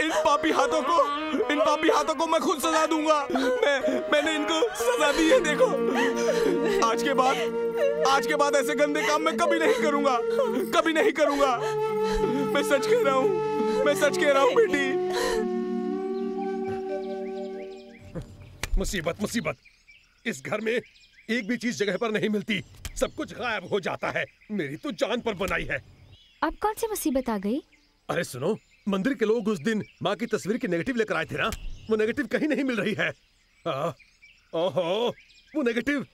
इन पापी हाथों को मैं खुद सजा दूंगा। मैंने इनको सजा दी है। देखो, आज के बाद ऐसे गंदे काम मैं कभी नहीं करूंगा, कभी नहीं करूंगा। मैं सच कह रहा हूँ बेटी। मुसीबत, इस घर में एक भी चीज जगह पर नहीं मिलती, सब कुछ गायब हो जाता है। मेरी तो जान पर बनाई है। अब कौन सी मुसीबत आ गई? अरे सुनो, मंदिर के लोग उस दिन माँ की तस्वीर की नेगेटिव लेकर आए थे ना, वो नेगेटिव कहीं नहीं मिल रही है। ओहो, वो नेगेटिव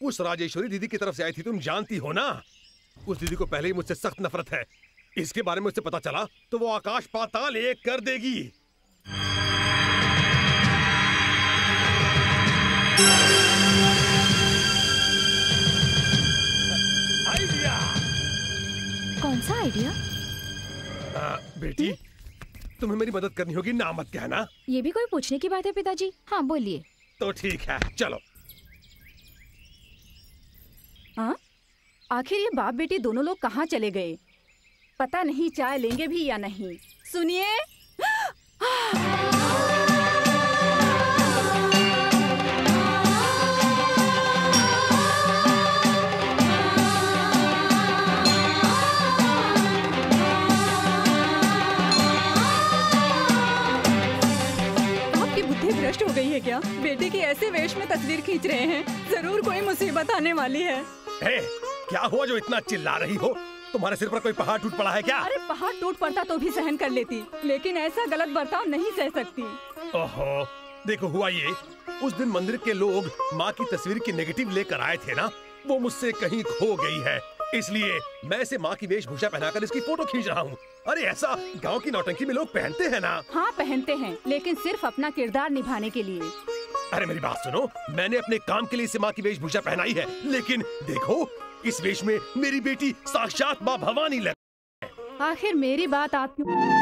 उस राजेश्वरी दीदी की तरफ से आई थी, तुम जानती हो ना। उस दीदी को पहले ही मुझसे सख्त नफरत है। इसके बारे में उससे पता चला तो वो आकाश पाताल एक कर देगी। आइडिया। कौन सा आइडिया? बेटी, तुम्हें मेरी मदद करनी होगी, ना मत कहना। ये भी कोई पूछने की बात है पिताजी? हाँ बोलिए। तो ठीक है, चलो। हाँ, आखिर ये बाप बेटी दोनों लोग कहाँ चले गए? पता नहीं चाय लेंगे भी या नहीं। सुनिए, आपकी बुद्धि भ्रष्ट हो गई है क्या? बेटे की ऐसे वेश में तस्वीर खींच रहे हैं, जरूर कोई मुसीबत आने वाली है। क्या हुआ जो इतना चिल्ला रही हो? तुम्हारे सिर पर कोई पहाड़ टूट पड़ा है क्या? अरे पहाड़ टूट पड़ता तो भी सहन कर लेती, लेकिन ऐसा गलत बर्ताव नहीं सह सकती। ओहो, देखो हुआ ये, उस दिन मंदिर के लोग माँ की तस्वीर की नेगेटिव लेकर आए थे ना, वो मुझसे कहीं खो गई है, इसलिए मैं इसे माँ की वेशभूषा पहनाकर इसकी फोटो खींच रहा हूँ। अरे ऐसा गाँव की नौटंकी में लोग पहनते हैं ना। हाँ पहनते हैं, लेकिन सिर्फ अपना किरदार निभाने के लिए। अरे मेरी बात सुनो, मैंने अपने काम के लिए इसे माँ की वेशभूषा पहनाई है, लेकिन देखो इस वेश में मेरी बेटी साक्षात माँ भवानी लग। आखिर मेरी बात आप क्यों?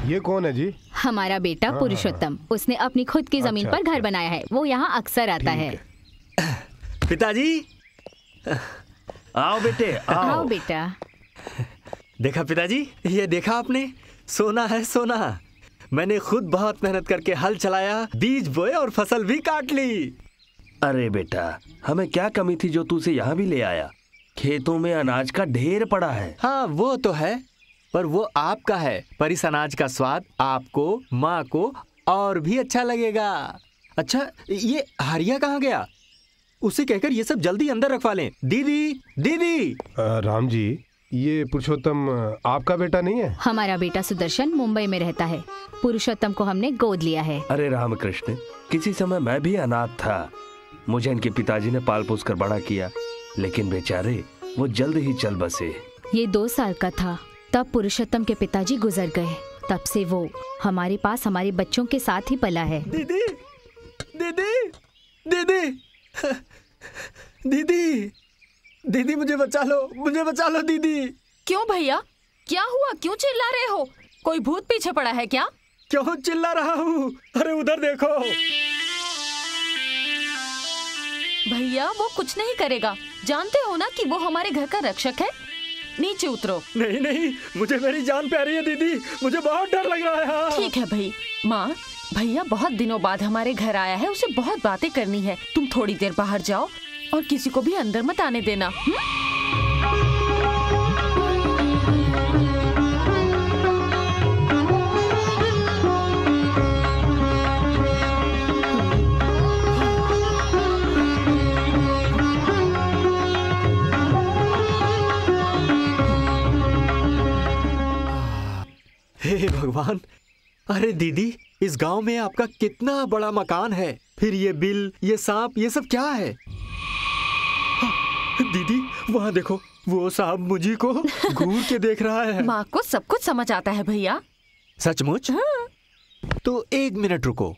ये कौन है जी? हमारा बेटा पुरुषोत्तम। उसने अपनी खुद की जमीन पर घर बनाया है, वो यहाँ अक्सर आता है। पिताजी, आओ बेटे, आओ बेटा। देखा पिताजी, ये देखा आपने, सोना है सोना। मैंने खुद बहुत मेहनत करके हल चलाया, बीज बोए और फसल भी काट ली। अरे बेटा, हमें क्या कमी थी जो तू उसे यहाँ भी ले आया? खेतों में अनाज का ढेर पड़ा है। हाँ वो तो है, पर वो आपका है, पर इस अनाज का स्वाद आपको, माँ को और भी अच्छा लगेगा। अच्छा, ये हरिया कहाँ गया? उसे कहकर ये सब जल्दी अंदर रखवा लें। दीदी, दीदी। राम जी, ये पुरुषोत्तम आपका बेटा नहीं है? हमारा बेटा सुदर्शन मुंबई में रहता है, पुरुषोत्तम को हमने गोद लिया है। अरे रामकृष्ण, किसी समय मैं भी अनाथ था, मुझे इनके पिताजी ने पाल पोस कर बड़ा किया, लेकिन बेचारे वो जल्द ही चल बसे। ये 2 साल का था तब पुरुषोत्तम के पिताजी गुजर गए। तब से वो हमारे पास हमारे बच्चों के साथ ही पला है। दीदी, दीदी, दीदी, दीदी, दीदी मुझे बचा लो दीदी। क्यों भैया, क्या हुआ? क्यों चिल्ला रहे हो? कोई भूत पीछे पड़ा है क्या? क्यों चिल्ला रहा हूँ? अरे उधर देखो। भैया वो कुछ नहीं करेगा, जानते हो ना कि वो हमारे घर का रक्षक है। नीचे उतरो। नहीं नहीं, मुझे मेरी जान प्यारी है दीदी, मुझे बहुत डर लग रहा है। ठीक है भाई। माँ, भैया बहुत दिनों बाद हमारे घर आया है, उसे बहुत बातें करनी है। तुम थोड़ी देर बाहर जाओ और किसी को भी अंदर मत आने देना। हे भगवान, अरे दीदी, इस गांव में आपका कितना बड़ा मकान है, फिर ये बिल, ये सांप, ये सब क्या है? दीदी वहाँ देखो, वो सांप मुझी को घूर के देख रहा है। माँ को सब कुछ समझ आता है भैया। सचमुच? हाँ। तो 1 मिनट रुको।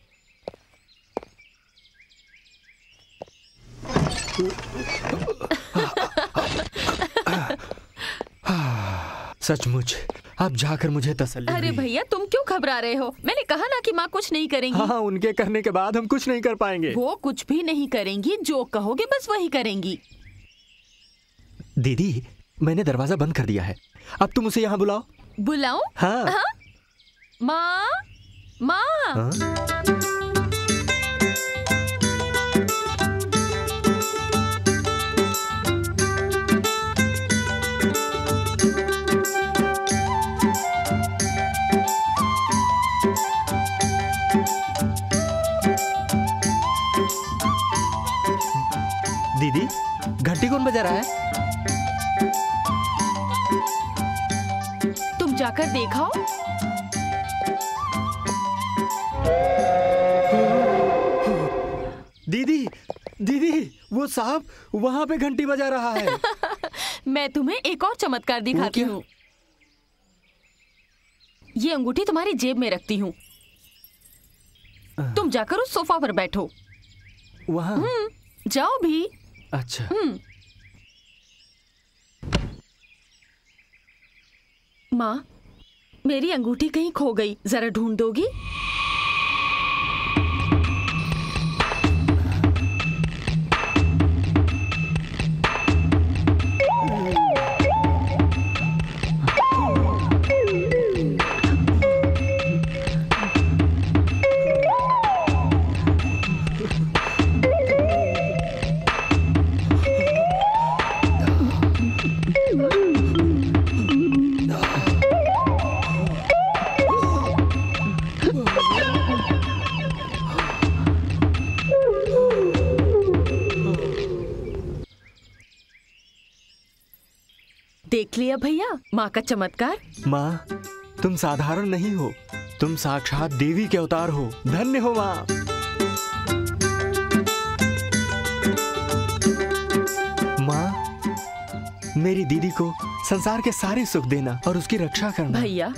सचमुच, अब जाकर मुझे तसल्ली अरे हुई। भैया तुम क्यों घबरा रहे हो? मैंने कहा ना कि माँ कुछ नहीं करेंगी। हाँ, उनके करने के बाद हम कुछ नहीं कर पाएंगे। वो कुछ भी नहीं करेंगी, जो कहोगे बस वही करेंगी। दीदी, मैंने दरवाजा बंद कर दिया है, अब तुम उसे यहाँ बुलाओ। बुलाऊं? हाँ। हाँ? माँ, माँ। हाँ? दीदी, घंटी कौन बजा रहा है? तुम जाकर देखाओ। दीदी, दीदी, वो साहब वहाँ पे घंटी बजा रहा है। मैं तुम्हें एक और चमत्कार दिखाती हूँ। ये अंगूठी तुम्हारी जेब में रखती हूँ। तुम जाकर उस सोफा पर बैठो। वहाँ? जाओ भी। अच्छा। माँ, मेरी अंगूठी कहीं खो गई, जरा ढूंढ दोगी? देख लिया भैया माँ का चमत्कार। माँ, तुम साधारण नहीं हो, तुम साक्षात देवी के अवतार हो। धन्य हो माँ। माँ, मेरी दीदी को संसार के सारे सुख देना और उसकी रक्षा करना। भैया,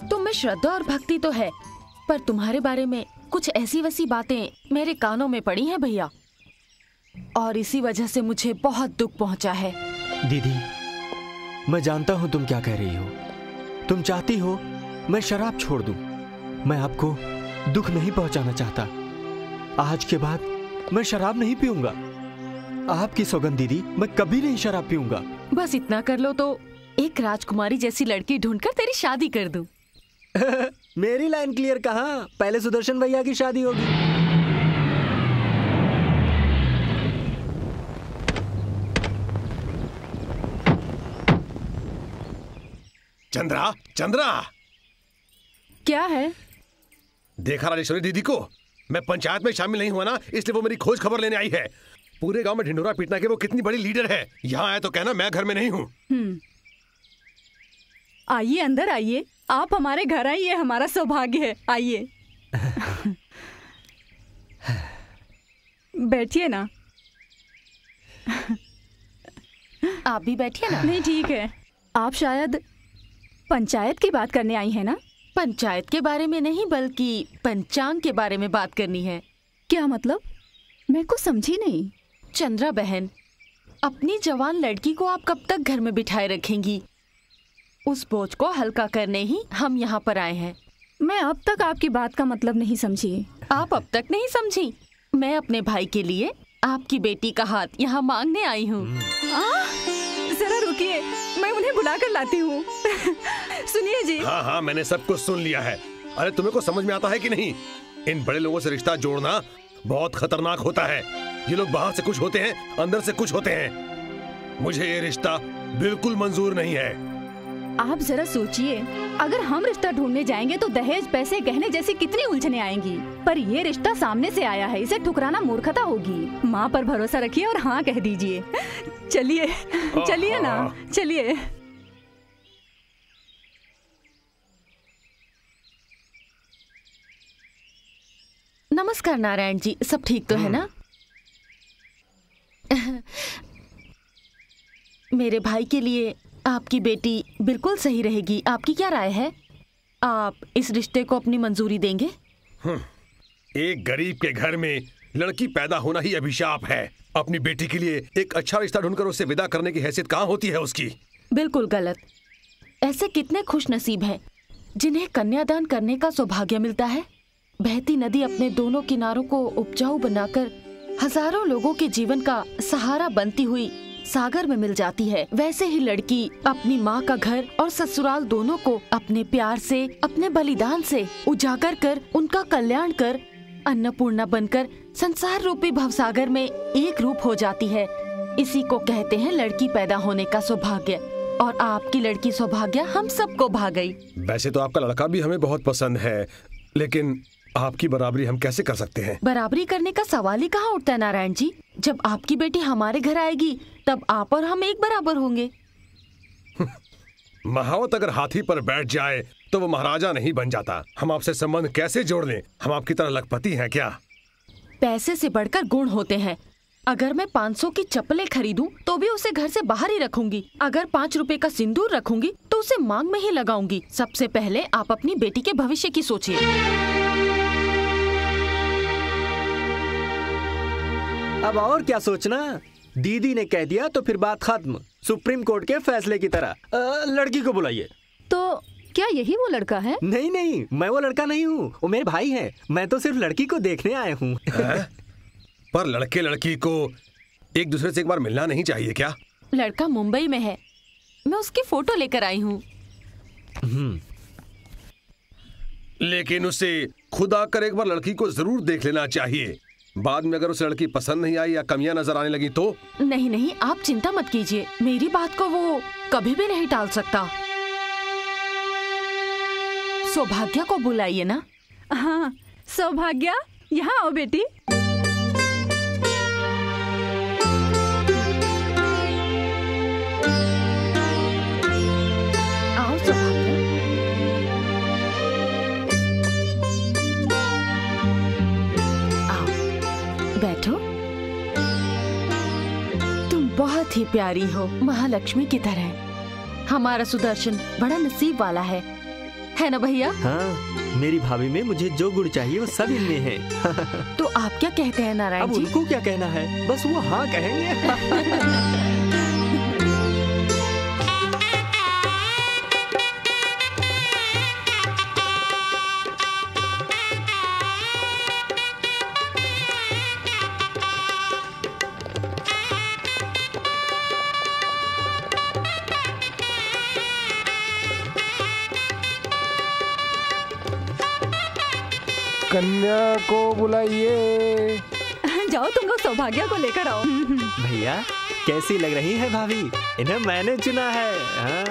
तुम में श्रद्धा और भक्ति तो है, पर तुम्हारे बारे में कुछ ऐसी वैसी बातें मेरे कानों में पड़ी हैं भैया, और इसी वजह से मुझे बहुत दुख पहुंचा है। दीदी, मैं जानता हूं तुम क्या कह रही हो। तुम चाहती हो मैं शराब छोड़ दूं। मैं आपको दुख नहीं पहुंचाना चाहता। आज के बाद मैं शराब नहीं पीऊंगा। आपकी सौगंध दीदी, मैं कभी नहीं शराब पीऊंगा। बस इतना कर लो तो एक राजकुमारी जैसी लड़की ढूंढकर तेरी शादी कर दूं। मेरी लाइन क्लियर कहाँ, पहले सुदर्शन भैया की शादी होगी। चंद्रा, चंद्रा, क्या है? देखा राजेश्वरी दीदी को? मैं पंचायत में शामिल नहीं हुआ ना, इसलिए वो मेरी खोज खबर लेने आई है। पूरे गांव में ढिंढोरा पीटना के वो कितनी बड़ी लीडर है। यहाँ आए तो कहना मैं घर में नहीं हूँ। आइए, अंदर आइए। आप हमारे घर आइए, हमारा सौभाग्य है। आइए। बैठिए ना। आप भी बैठिए ना। नहीं, ठीक है। आप शायद पंचायत की बात करने आई हैं ना? पंचायत के बारे में नहीं, बल्कि पंचांग के बारे में बात करनी है। क्या मतलब? मैं कुछ समझी नहीं। चंद्रा बहन, अपनी जवान लड़की को आप कब तक घर में बिठाए रखेंगी? उस बोझ को हल्का करने ही हम यहाँ पर आए हैं। मैं अब तक आपकी बात का मतलब नहीं समझी। आप अब तक नहीं समझी? मैं अपने भाई के लिए आपकी बेटी का हाथ यहाँ मांगने आई हूँ। जरा रुकिए, मैं उन्हें बुला कर लाती हूँ। सुनिए जी। हाँ हाँ, मैंने सब कुछ सुन लिया है। अरे तुम्हें को समझ में आता है कि नहीं? इन बड़े लोगों से रिश्ता जोड़ना बहुत खतरनाक होता है। ये लोग बाहर से कुछ होते हैं, अंदर से कुछ होते हैं। मुझे ये रिश्ता बिल्कुल मंजूर नहीं है। आप जरा सोचिए, अगर हम रिश्ता ढूंढने जाएंगे तो दहेज, पैसे, गहने जैसी कितनी उलझने आएंगी। पर ये रिश्ता सामने से आया है, इसे ठुकराना मूर्खता होगी। माँ पर भरोसा रखिए और हाँ कह दीजिए। चलिए चलिए ना, चलिए। नमस्कार नारायण जी, सब ठीक तो है ना? मेरे भाई के लिए आपकी बेटी बिल्कुल सही रहेगी। आपकी क्या राय है? आप इस रिश्ते को अपनी मंजूरी देंगे? एक गरीब के घर में लड़की पैदा होना ही अभिशाप है। अपनी बेटी के लिए एक अच्छा रिश्ता ढूंढकर उसे विदा करने की हैसियत कहाँ होती है उसकी? बिल्कुल गलत। ऐसे कितने खुश नसीब हैं जिन्हें कन्यादान करने का सौभाग्य मिलता है। बहती नदी अपने दोनों किनारों को उपजाऊ बनाकर हजारों लोगों के जीवन का सहारा बनती हुई सागर में मिल जाती है, वैसे ही लड़की अपनी माँ का घर और ससुराल दोनों को अपने प्यार से, अपने बलिदान से उजागर कर उनका कल्याण कर अन्नपूर्णा बनकर संसार रूपी भवसागर में एक रूप हो जाती है। इसी को कहते हैं लड़की पैदा होने का सौभाग्य। और आपकी लड़की सौभाग्य हम सबको भा गई। वैसे तो आपका लड़का भी हमें बहुत पसंद है, लेकिन आपकी बराबरी हम कैसे कर सकते हैं? बराबरी करने का सवाल ही कहाँ उठता है नारायण जी। जब आपकी बेटी हमारे घर आएगी तब आप और हम एक बराबर होंगे। महावत अगर हाथी पर बैठ जाए तो वो महाराजा नहीं बन जाता। हम आपसे संबंध कैसे जोड़ लें? हम आपकी तरह लखपति हैं क्या? पैसे से बढ़कर गुण होते हैं। अगर मैं 500 की चप्पलें खरीदूं तो भी उसे घर से बाहर ही रखूंगी। अगर 5 रुपए का सिंदूर रखूंगी तो उसे मांग में ही लगाऊंगी। सबसे पहले आप अपनी बेटी के भविष्य की सोचिए। अब और क्या सोचना, दीदी ने कह दिया तो फिर बात खत्म। सुप्रीम कोर्ट के फैसले की तरह। लड़की को बुलाइए। तो क्या यही वो लड़का है? नहीं नहीं, मैं वो लड़का नहीं हूँ, वो मेरे भाई हैं। मैं तो सिर्फ लड़की को देखने आया हूँ। पर लड़के लड़की को एक दूसरे से एक बार मिलना नहीं चाहिए क्या? लड़का मुंबई में है, मैं उसकी फोटो लेकर आई हूँ। लेकिन उसे खुद आकर एक बार लड़की को जरूर देख लेना चाहिए। बाद में अगर उसे लड़की पसंद नहीं आई या कमियां नजर आने लगी तो? नहीं नहीं, आप चिंता मत कीजिए, मेरी बात को वो कभी भी नहीं टाल सकता। सौभाग्य को बुलाइए ना। हाँ सौभाग्य, यहाँ आओ बेटी। आओ सौभाग्य। आओ बैठो। तुम बहुत ही प्यारी हो, महालक्ष्मी की तरह। हमारा सुदर्शन बड़ा नसीब वाला है ना भैया? हाँ, मेरी भाभी में मुझे जो गुण चाहिए वो सब इनमें है। तो आप क्या कहते हैं नारायण जी? अब उनको क्या कहना है, बस वो हाँ कहेंगे। कन्या को बुलाइए। जाओ तुम लोग सौभाग्य को लेकर आओ। भैया कैसी लग रही है भाभी? इन्हें मैंने चुना है। हाँ।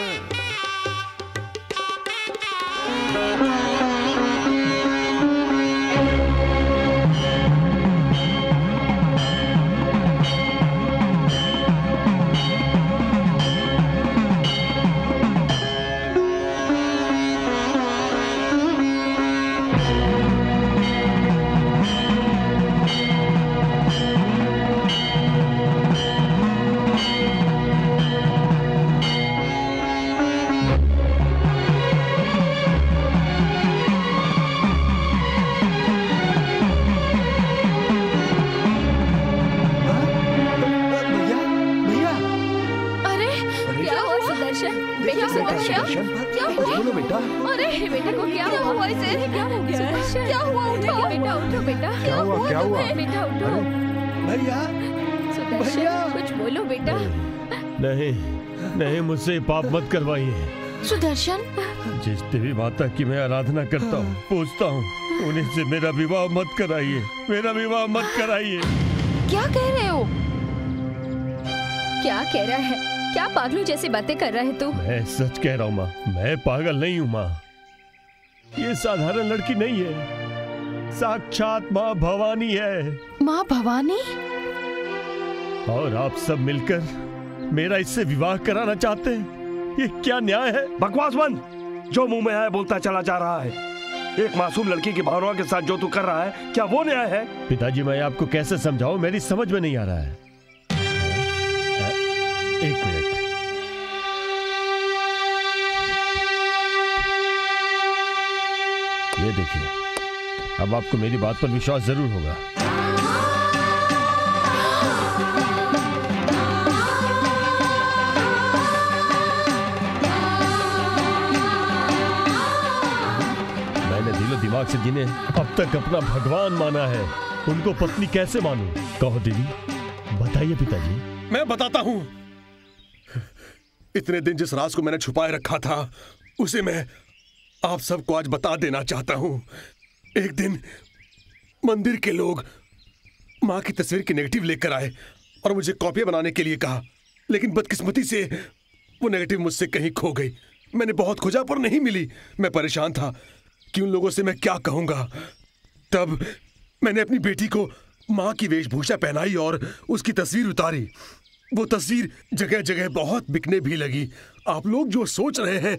नहीं, मुझसे पाप मत करवाइए। सुदर्शन, जिस देवी माता की मैं आराधना करता हूँ, पूछता हूँ, उन्हीं से मेरा विवाह मत कराइए। मेरा विवाह मत कराइए। क्या कह रहे हो? क्या कह रहा है? क्या पागलों जैसी बातें कर रहा है तू? मैं सच कह रहा हूँ माँ, मैं पागल नहीं हूँ माँ। ये साधारण लड़की नहीं है, साक्षात माँ भवानी है। माँ भवानी? और आप सब मिलकर मेरा इससे विवाह कराना चाहते हैं? ये क्या न्याय है? बकवास बंद। जो मुंह में आया बोलता चला जा रहा है। एक मासूम लड़की की भावनाओं के साथ जो तू कर रहा है, क्या वो न्याय है? पिताजी, मैं आपको कैसे समझाऊं, मेरी समझ में नहीं आ रहा है। एक मिनट। देखिए, अब आपको मेरी बात पर विश्वास जरूर होगा। मैंने दिलो दिमाग से जिन्हें अब तक अपना भगवान माना है, उनको पत्नी कैसे मानूं? कहो दीदी, बताइए पिताजी। मैं बताता हूं। इतने दिन जिस राज को मैंने छुपाए रखा था, उसे मैं आप सबको आज बता देना चाहता हूं। एक दिन मंदिर के लोग मां की तस्वीर की नेगेटिव लेकर आए और मुझे कॉपियां बनाने के लिए कहा, लेकिन बदकिस्मती से वो नेगेटिव मुझसे कहीं खो गई। मैंने बहुत खोजा पर नहीं मिली। मैं परेशान था कि उन लोगों से मैं क्या कहूंगा। तब मैंने अपनी बेटी को मां की वेशभूषा पहनाई और उसकी तस्वीर उतारी। वो तस्वीर जगह जगह बहुत बिकने भी लगी। आप लोग जो सोच रहे हैं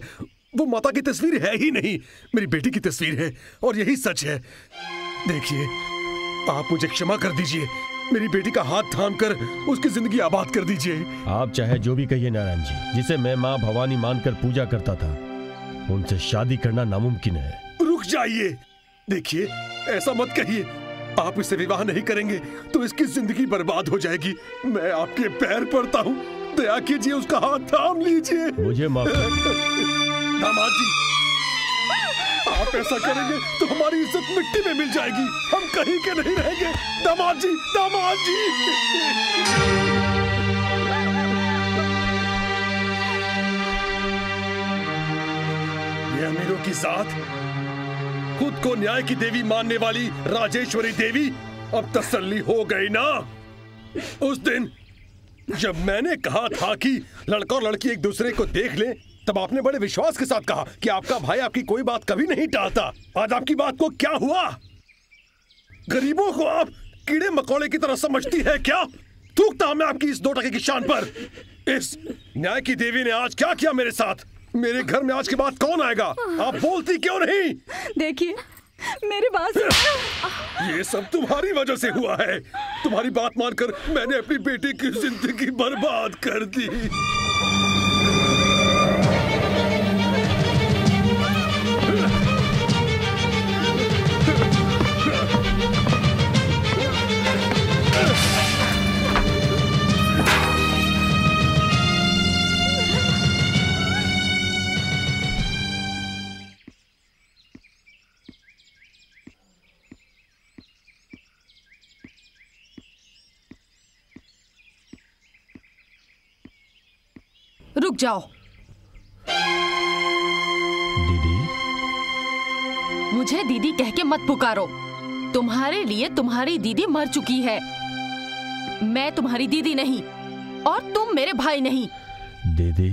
वो माता की तस्वीर है ही नहीं, मेरी बेटी की तस्वीर है, और यही सच है। देखिए, आप मुझे क्षमा कर दीजिए। मेरी बेटी का हाथ थामकर उसकी जिंदगी आबाद कर दीजिए। आप चाहे जो भी कहिए नारायण जी, जिसे मैं माँ भवानी मानकर पूजा करता था, उनसे शादी करना नामुमकिन है। रुक जाइए। देखिए, ऐसा मत कहिए। आप इससे विवाह नहीं करेंगे तो इसकी जिंदगी बर्बाद हो जाएगी। मैं आपके पैर पड़ता हूँ, दया कीजिए, उसका हाथ थाम लीजिए। मुझे माफ दामाद जी, आप ऐसा करेंगे तो हमारी इज्जत मिट्टी में मिल जाएगी। हम कहीं के नहीं रहेंगे। दामाद जी, दामाद जी। ये अमीरों की जात, खुद को न्याय की देवी मानने वाली राजेश्वरी देवी, अब तसल्ली हो गई ना? उस दिन जब मैंने कहा था कि लड़का और लड़की एक दूसरे को देख लें, तब आपने बड़े विश्वास के साथ कहा कि आपका भाई आपकी कोई बात कभी नहीं टालता। आज आपकी बात को क्या हुआ? गरीबों को आप कीड़े मकोड़े की तरह समझती है क्या? थूकता मैं आपकी इस 2 टके की शान पर। इस न्याय की देवी ने आज क्या किया मेरे साथ? मेरे घर में आज के बाद कौन आएगा? आप बोलती क्यों नहीं? देखिए, मेरे पास ये सब तुम्हारी वजह से हुआ है। तुम्हारी बात मानकर मैंने अपनी बेटी की जिंदगी बर्बाद कर दी। रुक जाओ। दीदी, मुझे दीदी कह के मत पुकारो। तुम्हारे लिए तुम्हारी दीदी मर चुकी है। मैं तुम्हारी दीदी नहीं और तुम मेरे भाई नहीं। दीदी,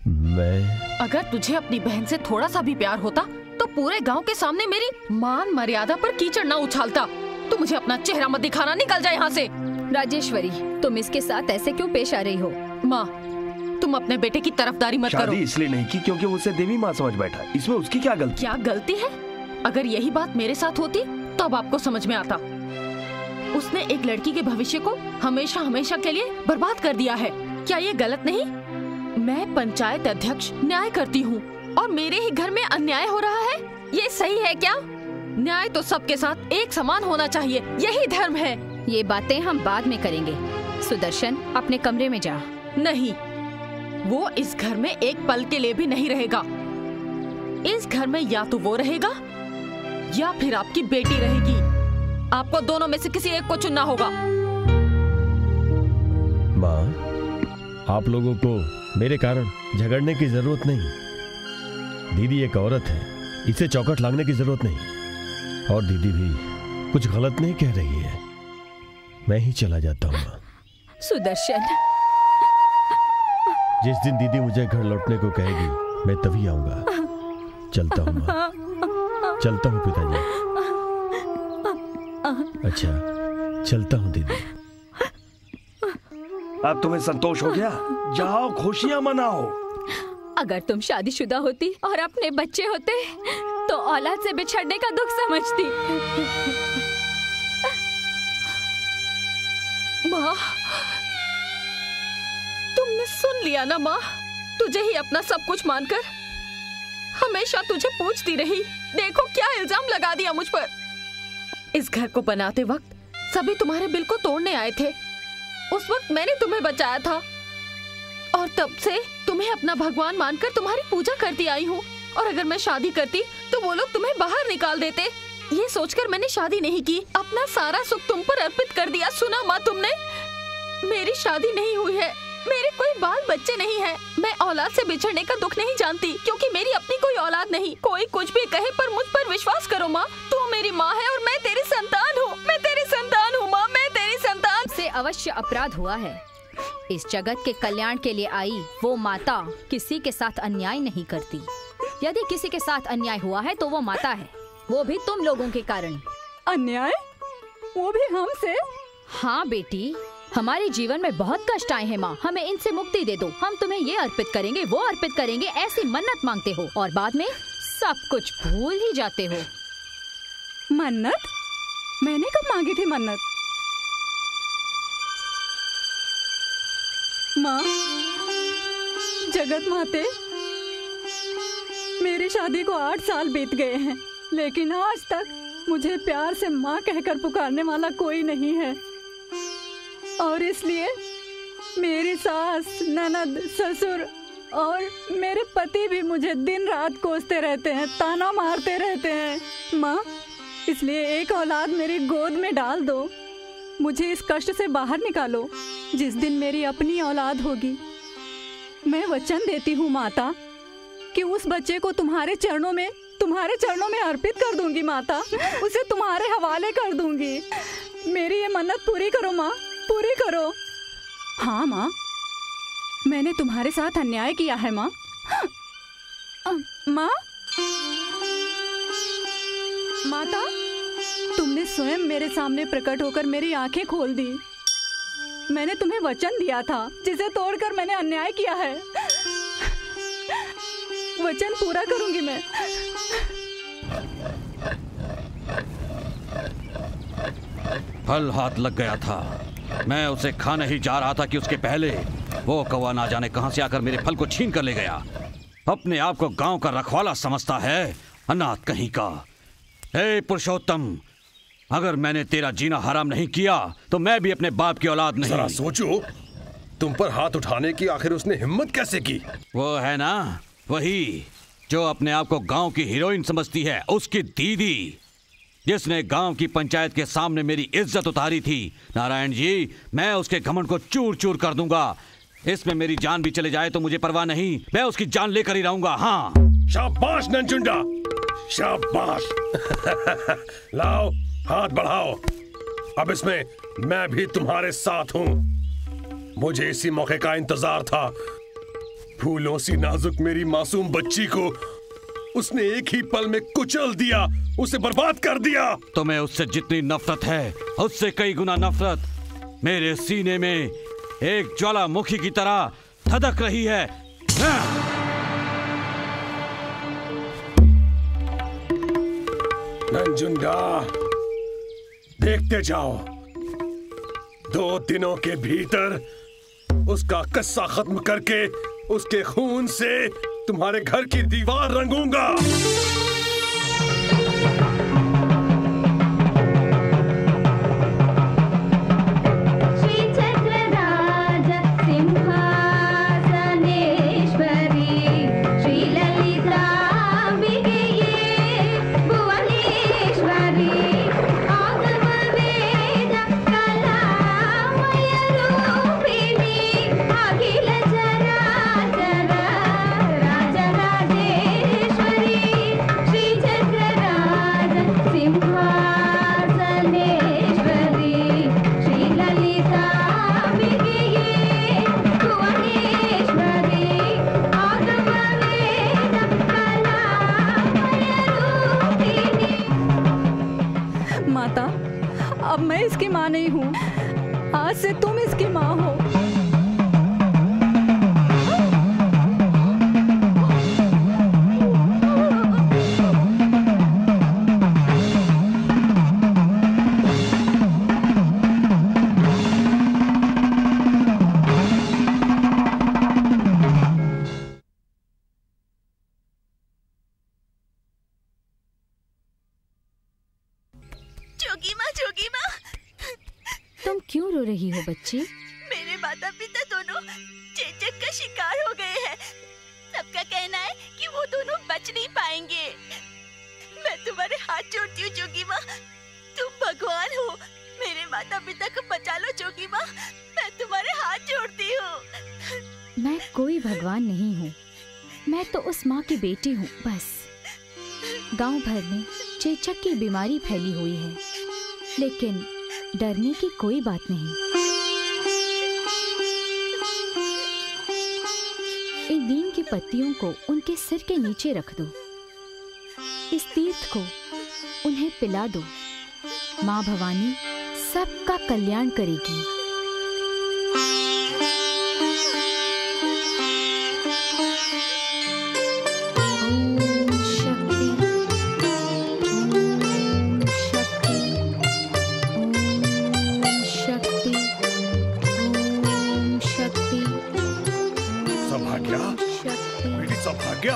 मैं अगर तुझे अपनी बहन से थोड़ा सा भी प्यार होता तो पूरे गांव के सामने मेरी मान मर्यादा पर कीचड़ ना उछालता। तू मुझे अपना चेहरा मत दिखाना, निकल जा यहाँ से। राजेश्वरी, तुम इसके साथ ऐसे क्यों पेश आ रही हो? माँ, तुम अपने बेटे की तरफदारी मत करो। शादी इसलिए नहीं की क्योंकि वो उसे देवी माँ समझ बैठा है। इसमें उसकी क्या गलती? क्या गलती है? अगर यही बात मेरे साथ होती तो अब आपको समझ में आता। उसने एक लड़की के भविष्य को हमेशा हमेशा के लिए बर्बाद कर दिया है। क्या ये गलत नहीं? मैं पंचायत अध्यक्ष न्याय करती हूँ और मेरे ही घर में अन्याय हो रहा है। ये सही है क्या? न्याय तो सबके साथ एक समान होना चाहिए, यही धर्म है। ये बातें हम बाद में करेंगे। सुदर्शन, अपने कमरे में जा। नहीं, वो इस घर में एक पल के लिए भी नहीं रहेगा। इस घर में या तो वो रहेगा या फिर आपकी बेटी रहेगी। आपको दोनों में से किसी एक को चुनना होगा। माँ, आप लोगों को मेरे कारण झगड़ने की जरूरत नहीं। दीदी एक औरत है, इसे चौकट लागने की जरूरत नहीं। और दीदी भी कुछ गलत नहीं कह रही है। मैं ही चला जाता हूँ माँ। सुदर्शन, जिस दिन दीदी मुझे घर लौटने को कहेगी, मैं तभी आऊंगा। चलता हूँ माँ, चलता हूँ पिताजी। अच्छा, चलता हूँ दीदी। अब तुम्हें संतोष हो गया? जाओ खुशियां मनाओ। अगर तुम शादीशुदा होती और अपने बच्चे होते तो औलाद से बिछड़ने का दुख समझती। माँ, तुमने सुन लिया ना माँ? तुझे ही अपना सब कुछ मानकर हमेशा तुझे पूछती रही, देखो क्या इल्जाम लगा दिया मुझ पर। इस घर को बनाते वक्त सभी तुम्हारे बिल को तोड़ने आए थे। उस वक्त मैंने तुम्हें बचाया था और तब से तुम्हें अपना भगवान मानकर तुम्हारी पूजा करती आई हूँ। और अगर मैं शादी करती तो वो लोग तुम्हें बाहर निकाल देते। ये सोचकर मैंने शादी नहीं की, अपना सारा सुख तुम पर अर्पित कर दिया। सुना माँ तुमने, मेरी शादी नहीं हुई है, मेरे कोई बाल बच्चे नहीं हैं। मैं औलाद से बिछड़ने का दुख नहीं जानती, क्योंकि मेरी अपनी कोई औलाद नहीं। कोई कुछ भी कहे पर मुझ पर विश्वास करो माँ, तू मेरी माँ है और मैं तेरी संतान हूँ। मैं तेरी संतान हूँ माँ, मैं तेरी संतान। से अवश्य अपराध हुआ है। इस जगत के कल्याण के लिए आई वो माता किसी के साथ अन्याय नहीं करती। यदि किसी के साथ अन्याय हुआ है तो वो माता है, वो भी तुम लोगों के कारण। अन्याय? वो भी हमसे? हाँ बेटी, हमारे जीवन में बहुत कष्ट आए हैं माँ, हमें इनसे मुक्ति दे दो। हम तुम्हें ये अर्पित करेंगे, वो अर्पित करेंगे, ऐसी मन्नत मांगते हो और बाद में सब कुछ भूल ही जाते हो। मन्नत? मैंने कब मांगी थी मन्नत? माँ, जगत माते, मेरी शादी को 8 साल बीत गए हैं, लेकिन आज तक मुझे प्यार से माँ कहकर पुकारने वाला कोई नहीं है। और इसलिए मेरी सास, ननद, ससुर और मेरे पति भी मुझे दिन रात कोसते रहते हैं, ताना मारते रहते हैं। माँ, इसलिए एक औलाद मेरी गोद में डाल दो, मुझे इस कष्ट से बाहर निकालो। जिस दिन मेरी अपनी औलाद होगी, मैं वचन देती हूँ माता कि उस बच्चे को तुम्हारे चरणों में अर्पित कर दूंगी माता, उसे तुम्हारे हवाले कर दूंगी। मेरी ये मन्नत पूरी करो माँ, पूरी करो। हाँ माँ, मैंने तुम्हारे साथ अन्याय किया है माँ। माँ, माता, तुमने स्वयं मेरे सामने प्रकट होकर मेरी आंखें खोल दी। मैंने तुम्हें वचन दिया था, जिसे तोड़कर मैंने अन्याय किया है। वचन पूरा करूंगी मैं। फल हाथ लग गया था, मैं उसे खाने ही जा रहा था कि उसके पहले वो कौवा ना जाने कहां से आकर मेरे फल को छीन कर ले गया। अपने आप को गांव का रखवाला समझता है, अनाथ कहीं का। हे पुरुषोत्तम, अगर मैंने तेरा जीना हराम नहीं किया तो मैं भी अपने बाप की औलाद नहीं। जरा सोचो, तुम पर हाथ उठाने की आखिर उसने हिम्मत कैसे की? वो है ना वही जो अपने आप को गांव की हीरोइन समझती है, उसकी दीदी, जिसने गांव की पंचायत के सामने मेरी इज्जत उतारी थी। नारायण जी, मैं उसके घमंड को चूर चूर कर दूंगा। इसमें मेरी जान भी चले जाए तो मुझे परवाह नहीं, मैं उसकी जान लेकर ही रहूंगा। हाँ, शाबाश नंजुंडा, शाबाश। लाओ, हाथ बढ़ाओ। अब इसमें मैं भी तुम्हारे साथ हूं। मुझे इसी मौके का इंतजार था। फूलों सी नाजुक मेरी मासूम बच्ची को उसने एक ही पल में कुचल दिया, उसे बर्बाद कर दिया। तुम्हें उससे जितनी नफरत है, उससे कई गुना नफरत मेरे सीने में एक ज्वालामुखी की तरह धधक रही है। नंजुंडा, देखते जाओ, 2 दिनों के भीतर उसका किस्सा खत्म करके उसके खून से तुम्हारे घर की दीवार रंगूंगा। अब मैं इसकी माँ नहीं हूँ, आज से तुम इसकी माँ हो। जोगी माँ। तुम क्यों रो रही हो बच्ची? मेरे माता पिता दोनों चेचक का शिकार हो गए हैं। सबका कहना है कि वो दोनों बच नहीं पाएंगे। मैं तुम्हारे हाथ जोड़ती हूँ जोगी माँ, तुम भगवान हो, मेरे माता पिता को बचा लो जोगी माँ, मैं तुम्हारे हाथ जोड़ती हूँ। मैं कोई भगवान नहीं हूँ, मैं तो उस माँ की बेटी हूँ बस। गांव भर में चेचक की बीमारी फैली हुई है, लेकिन डरने की कोई बात नहीं। इन नीम की पत्तियों को उनके सिर के नीचे रख दो, इस तीर्थ को उन्हें पिला दो। माँ भवानी सबका कल्याण करेगी। सौभाग्या,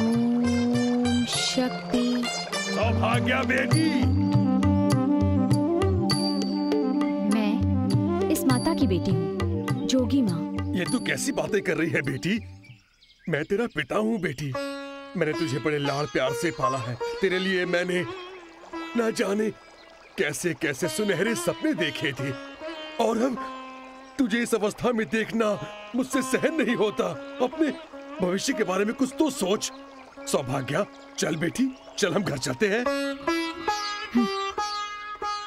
ओम शक्ति। सौभाग्या बेटी, मैं इस माता की बेटी हूँ, जोगी माँ। ये तू कैसी बातें कर रही है बेटी? मैं तेरा पिता हूँ बेटी। मैंने तुझे बड़े लाड़ प्यार से पाला है। तेरे लिए मैंने न जाने कैसे कैसे सुनहरे सपने देखे थे, और अब तुझे इस अवस्था में देखना मुझसे सहन नहीं होता। अपने भविष्य के बारे में कुछ तो सोच। सौभाग्या, चल बेटी, चल हम घर चलते हैं।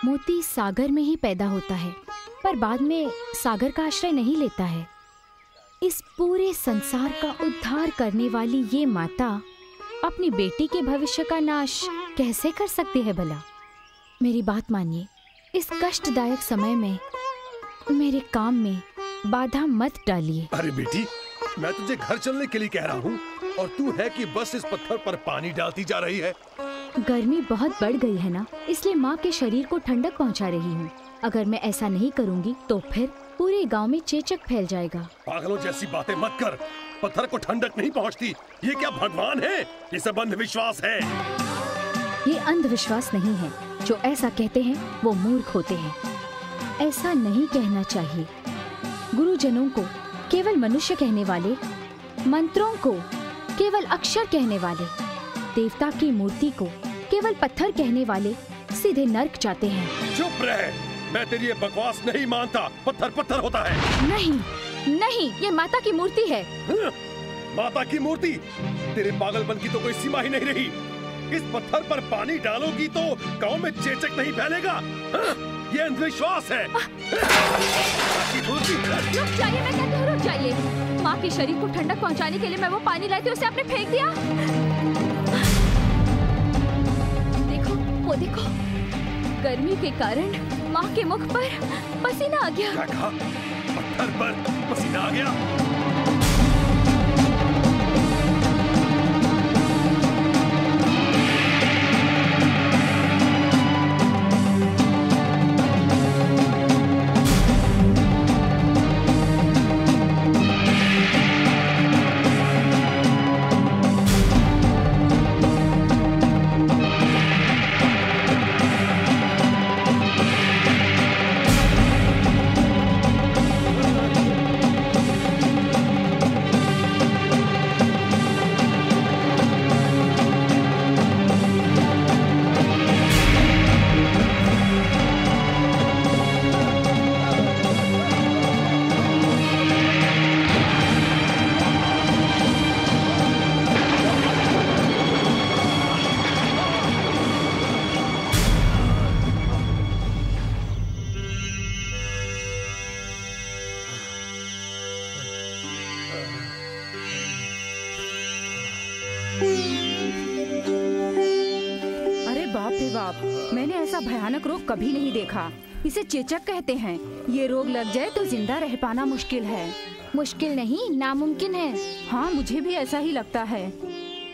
मोती सागर में ही पैदा होता है, पर बाद में सागर का आश्रय नहीं लेता है। इस पूरे संसार का उद्धार करने वाली ये माता अपनी बेटी के भविष्य का नाश कैसे कर सकती है भला? मेरी बात मानिए, इस कष्टदायक समय में मेरे काम में बाधा मत डालिए। अरे बेटी, मैं तुझे घर चलने के लिए कह रहा हूँ, और तू है कि बस इस पत्थर पर पानी डालती जा रही है। गर्मी बहुत बढ़ गई है ना, इसलिए माँ के शरीर को ठंडक पहुँचा रही हूँ। अगर मैं ऐसा नहीं करूँगी तो फिर पूरे गांव में चेचक फैल जाएगा। पागलों जैसी बातें मत कर, पत्थर को ठंडक नहीं पहुँचती। ये क्या भगवान है? ये सब अंधविश्वास है। ये अंधविश्वास नहीं है, जो ऐसा कहते हैं वो मूर्ख होते हैं। ऐसा नहीं कहना चाहिए। गुरुजनों को केवल मनुष्य कहने वाले, मंत्रों को केवल अक्षर कहने वाले, देवता की मूर्ति को केवल पत्थर कहने वाले सीधे नर्क जाते हैं। चुप रह, मैं तेरी ये बकवास नहीं मानता। पत्थर पत्थर होता है। नहीं नहीं, ये माता की मूर्ति है। माता की मूर्ति? तेरे पागलपन की तो कोई सीमा ही नहीं रही। इस पत्थर पर पानी डालोगी तो गांव में चेचक नहीं फैलेगा। ये अंधविश्वास है। रुक जाइए, मैं कहती हूँ रुक जाइए। माँ के शरीर को ठंडक पहुँचाने के लिए मैं वो पानी लाई थी, उसे आपने फेंक दिया। देखो, वो देखो, गर्मी के कारण माँ के मुख पर पसीना आ गया। क्या कहा? पत्थर पर पसीना आ गया? मैंने ऐसा भयानक रोग कभी नहीं देखा। इसे चेचक कहते हैं। ये रोग लग जाए तो जिंदा रह पाना मुश्किल है। मुश्किल नहीं, नामुमकिन है। हाँ, मुझे भी ऐसा ही लगता है।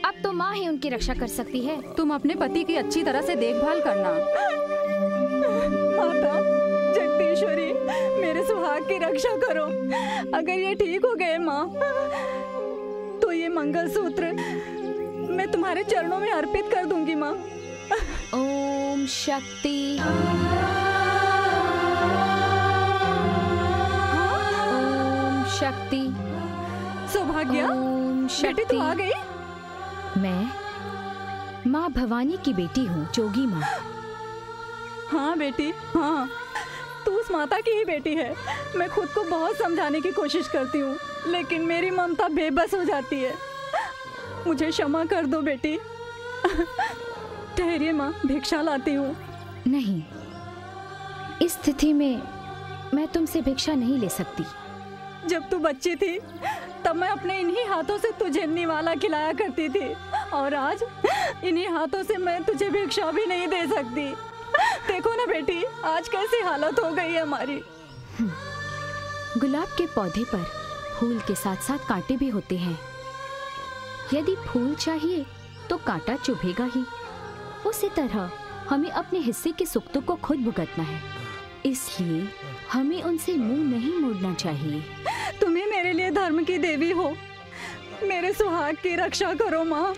अब तो माँ ही उनकी रक्षा कर सकती है। तुम अपने पति की अच्छी तरह से देखभाल करना। माता जगदीश्वरी, मेरे सुहाग की रक्षा करो। अगर ये ठीक हो गए माँ, तो ये मंगलसूत्र मैं तुम्हारे चरणों में अर्पित कर दूंगी माँ। ओम शक्ति। शक्ति। सौभाग्य, बेटी तू आ गई? मैं माँ भवानी की बेटी हूँ, जोगी माँ। हाँ बेटी, हाँ, तू उस माता की ही बेटी है। मैं खुद को बहुत समझाने की कोशिश करती हूँ, लेकिन मेरी ममता बेबस हो जाती है। मुझे क्षमा कर दो बेटी। ठहरिए माँ, भिक्षा लाती हूँ। नहीं, इस स्थिति में मैं तुमसे भिक्षा नहीं ले सकती। जब तू बच्ची थी तब मैं अपने इन्हीं हाथों से तुझे निवाला खिलाया करती थी, और आज इन्हीं हाथों से मैं तुझे भिक्षा भी नहीं दे सकती। देखो ना बेटी, आज कैसी हालत हो गई है हमारी। गुलाब के पौधे पर फूल के साथ साथ कांटे भी होते हैं। यदि फूल चाहिए तो कांटा चुभेगा ही। उसी तरह हमें अपने हिस्से के सुख दुख को खुद भुगतना है, इसलिए हमें उनसे मुंह नहीं मोड़ना चाहिए। तुम्हें मेरे लिए धर्म की देवी हो, मेरे सुहाग की रक्षा करो माँ,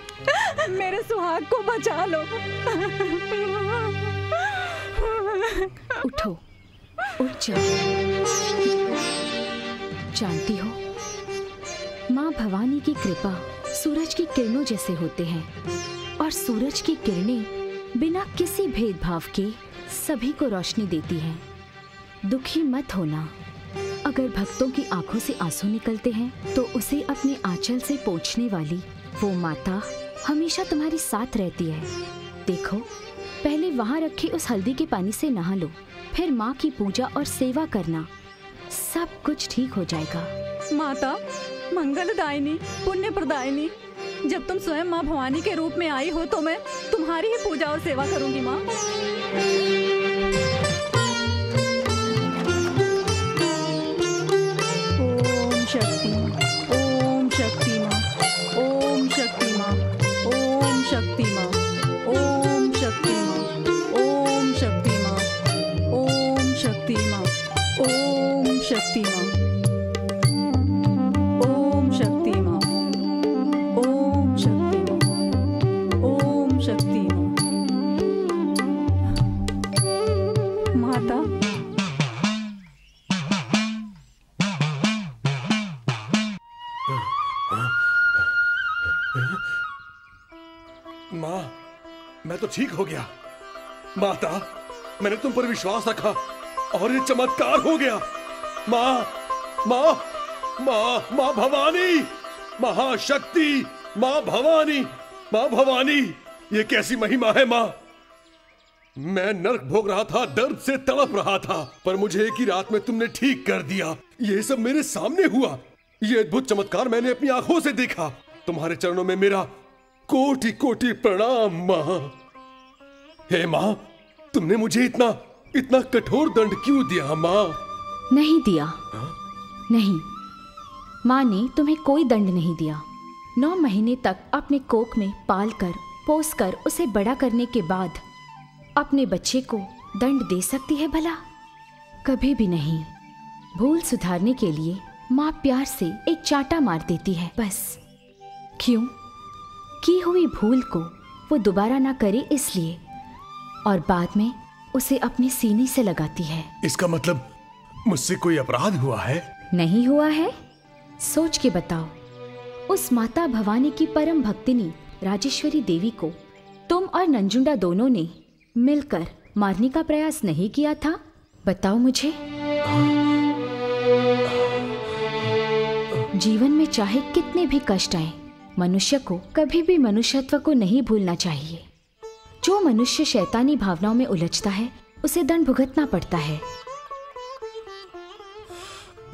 मेरे सुहाग को बचा लो। उठो, उठ जाओ। जानती हो, माँ भवानी की कृपा सूरज की किरणों जैसे होते हैं, और सूरज की किरणें बिना किसी भेदभाव के सभी को रोशनी देती हैं। दुखी मत होना। अगर भक्तों की आंखों से आंसू निकलते हैं तो उसे अपने आंचल से पोंछने वाली वो माता हमेशा तुम्हारे साथ रहती है। देखो, पहले वहाँ रखे उस हल्दी के पानी से नहा लो, फिर माँ की पूजा और सेवा करना, सब कुछ ठीक हो जाएगा। माता मंगलदायिनी, पुण्य प्रदायिनी, जब तुम स्वयं माँ भवानी के रूप में आई हो तो मैं तुम्हारी ही पूजा और सेवा करूंगी माँ। ओम शक्ति, ओम शक्ति माँ, ओम शक्ति माँ, ओम शक्ति माँ, ओम शक्ति माँ, ओम शक्ति माँ, ओम शक्ति माँ, ओम शक्ति माँ, ओम शक्ति माँ, ओम शक्ति माँ, ओम शक्ति माँ। माता, माँ, मैं तो ठीक हो गया। माता, मैंने तुम पर विश्वास रखा और ये चमत्कार हो गया। माँ, माँ, माँ, माँ भवानी, महाशक्ति, माँ भवानी, माँ भवानी, ये कैसी महिमा है माँ। मैं नर्क भोग रहा था, दर्द से तड़प रहा था, पर मुझे एक ही रात में तुमने ठीक कर दिया। ये सब मेरे सामने हुआ। ये अद्भुत चमत्कार मैंने अपनी आंखों से देखा। तुम्हारे चरणों में मेरा कोटि कोटि प्रणाम माँ। हे माँ, तुमने मुझे इतना कठोर दंड क्यों दिया माँ? नहीं दिया। नहीं, माँ ने तुम्हें कोई दंड नहीं दिया। 9 महीने तक अपने कोख में पाल कर पोस कर उसे बड़ा करने के बाद अपने बच्चे को दंड दे सकती है भला? कभी भी नहीं। भूल सुधारने के लिए माँ प्यार से एक चांटा मार देती है, बस। क्यों? की हुई भूल को वो दोबारा ना करे इसलिए, और बाद में उसे अपने सीने से लगाती है। इसका मतलब मुझसे कोई अपराध हुआ है? नहीं हुआ है। सोच के बताओ, उस माता भवानी की परम भक्तिनी राजेश्वरी देवी को तुम और नंजुंडा दोनों ने मिलकर मारने का प्रयास नहीं किया था? बताओ मुझे। जीवन में चाहे कितने भी कष्ट आए, मनुष्य को कभी भी मनुष्यत्व को नहीं भूलना चाहिए। जो मनुष्य शैतानी भावनाओं में उलझता है उसे दंड भुगतना पड़ता है।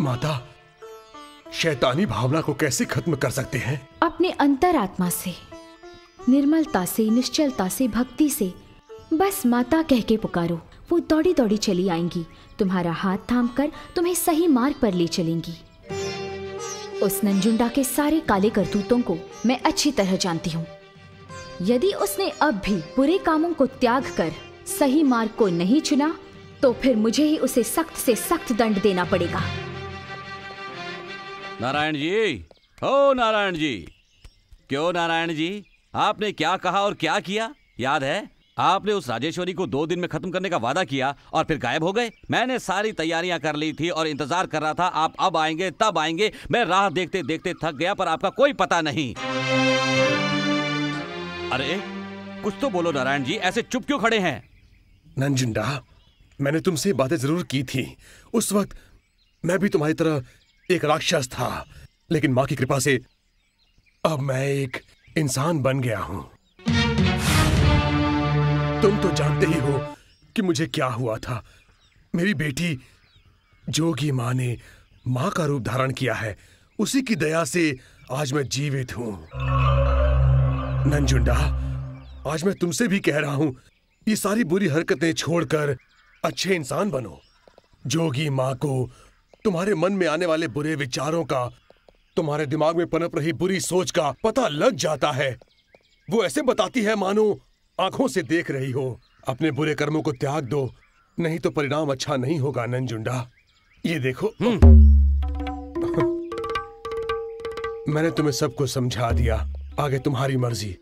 माता, शैतानी भावना को कैसे खत्म कर सकते हैं? अपने अंतरात्मा से, निर्मलता से, निश्चलता से, भक्ति से। बस माता कह के पुकारो, वो दौड़ी दौड़ी चली आएंगी, तुम्हारा हाथ थामकर तुम्हें सही मार्ग पर ले चलेंगी। उस नंजुंडा के सारे काले करतूतों को मैं अच्छी तरह जानती हूँ। यदि उसने अब भी बुरे कामों को त्याग कर सही मार्ग को नहीं चुना तो फिर मुझे ही उसे सख्त से सख्त दंड देना पड़ेगा। नारायण जी, ओ नारायण जी। क्यों नारायण जी, आपने क्या कहा और क्या किया याद है? आपने उस राजेश्वरी को 2 दिन में खत्म करने का वादा किया और फिर गायब हो गए। मैंने सारी तैयारियां कर ली थी और इंतजार कर रहा था आप अब आएंगे तब आएंगे। मैं राह देखते देखते थक गया पर आपका कोई पता नहीं। अरे कुछ तो बोलो नारायण जी, ऐसे चुप क्यों खड़े हैं? नंजुंडा, मैंने तुमसे बातें जरूर की थी। उस वक्त मैं भी तुम्हारी तरह एक राक्षस था, लेकिन माँ की कृपा से अब मैं एक इंसान बन गया हूं। तुम तो जानते ही हो कि मुझे क्या हुआ था। मेरी बेटी जोगी माँ ने माँ का रूप धारण किया है। उसी की दया से आज मैं जीवित हूं। नंजुंडा, आज मैं तुमसे भी कह रहा हूं, ये सारी बुरी हरकतें छोड़कर अच्छे इंसान बनो। जोगी माँ को तुम्हारे मन में आने वाले बुरे विचारों का, तुम्हारे दिमाग में पनप रही बुरी सोच का पता लग जाता है। वो ऐसे बताती है मानो आंखों से देख रही हो। अपने बुरे कर्मों को त्याग दो, नहीं तो परिणाम अच्छा नहीं होगा। नंजुंडा, ये देखो, मैंने तुम्हें सब कुछ समझा दिया। आगे तुम्हारी मर्जी,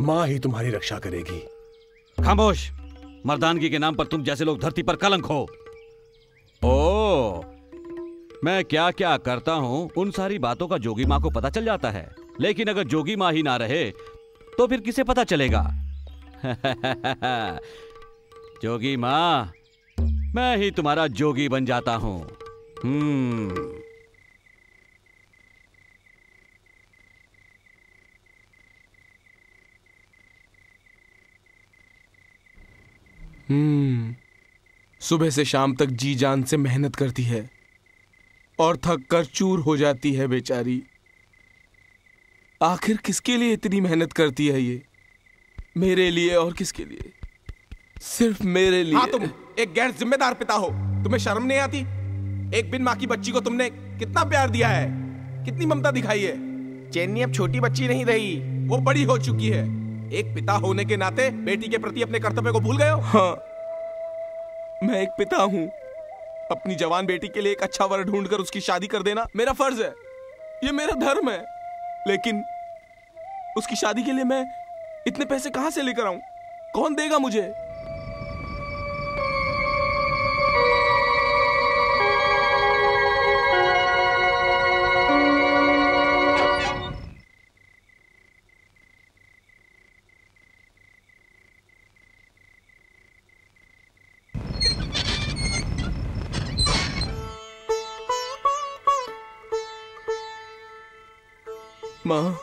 माँ ही तुम्हारी रक्षा करेगी। खामोश! मर्दानगी के नाम पर तुम जैसे लोग धरती पर कलंक हो। ओ, मैं क्या क्या करता हूं उन सारी बातों का जोगी माँ को पता चल जाता है। लेकिन अगर जोगी माँ ही ना रहे तो फिर किसे पता चलेगा? जोगी माँ, मैं ही तुम्हारा जोगी बन जाता हूं। सुबह से शाम तक जी जान से मेहनत करती है और थक कर चूर हो जाती है बेचारी। आखिर किसके लिए इतनी मेहनत करती है ये? मेरे लिए और किसके लिए? सिर्फ मेरे लिए। हाँ, तुम एक गैर जिम्मेदार पिता हो, तुम्हें शर्म नहीं आती? एक बिन माँ की बच्ची को तुमने कितना प्यार दिया है, कितनी ममता दिखाई है। चैन्नी अब छोटी बच्ची नहीं रही, वो बड़ी हो चुकी है। एक पिता होने के नाते बेटी के प्रति अपने कर्तव्य को भूल गए हो? हाँ, मैं एक पिता हूँ। अपनी जवान बेटी के लिए एक अच्छा वर ढूंढकर उसकी शादी कर देना मेरा फर्ज है, ये मेरा धर्म है। लेकिन उसकी शादी के लिए मैं इतने पैसे कहां से लेकर आऊं? कौन देगा मुझे? माँ,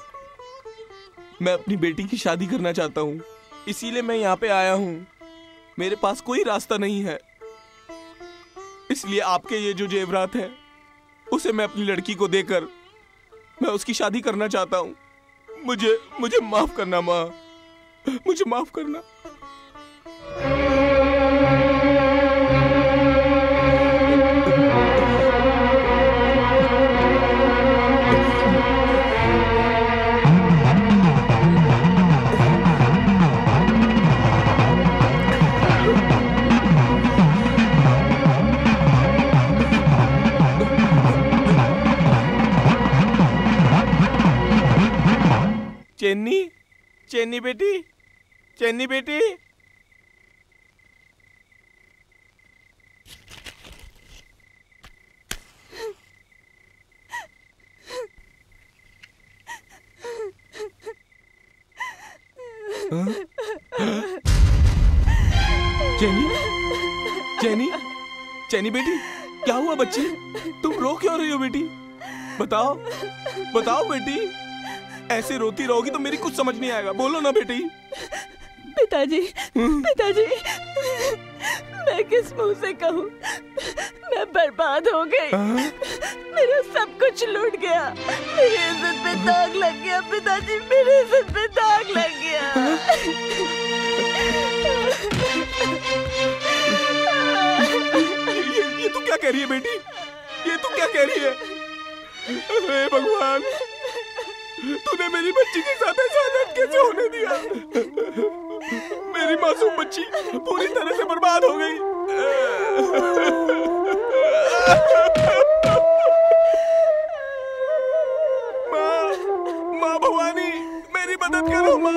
मैं अपनी बेटी की शादी करना चाहता हूँ, इसीलिए मैं यहाँ पे आया हूँ। मेरे पास कोई रास्ता नहीं है, इसलिए आपके ये जो जेवरात हैं, उसे मैं अपनी लड़की को देकर मैं उसकी शादी करना चाहता हूँ। मुझे माफ करना माँ, मुझे माफ करना। चेन्नी बेटी, चेन्नी बेटी। चेन्नी, चेन्नी, चेन्नी बेटी, क्या हुआ बच्ची? तुम रो क्यों रही हो बेटी? बताओ, बताओ बेटी। ऐसे रोती रहोगी तो मेरी कुछ समझ नहीं आएगा। बोलो ना बेटी। पिताजी, पिताजी, मैं किस मुंह से कहूँ? मैं बर्बाद हो गई। मेरा सब कुछ लूट गया। मेरी इज्जत पे दाग लग गया पिताजी, मेरी इज्जत पे दाग लग गया। ये तू क्या कह रही है बेटी? ये तू क्या कह रही है? हे भगवान, तूने मेरी बच्ची के साथ ऐसा हालत कैसे होने दिया? मेरी मासूम बच्ची पूरी तरह से बर्बाद हो गई। माँ भवानी, मेरी मदद करो माँ।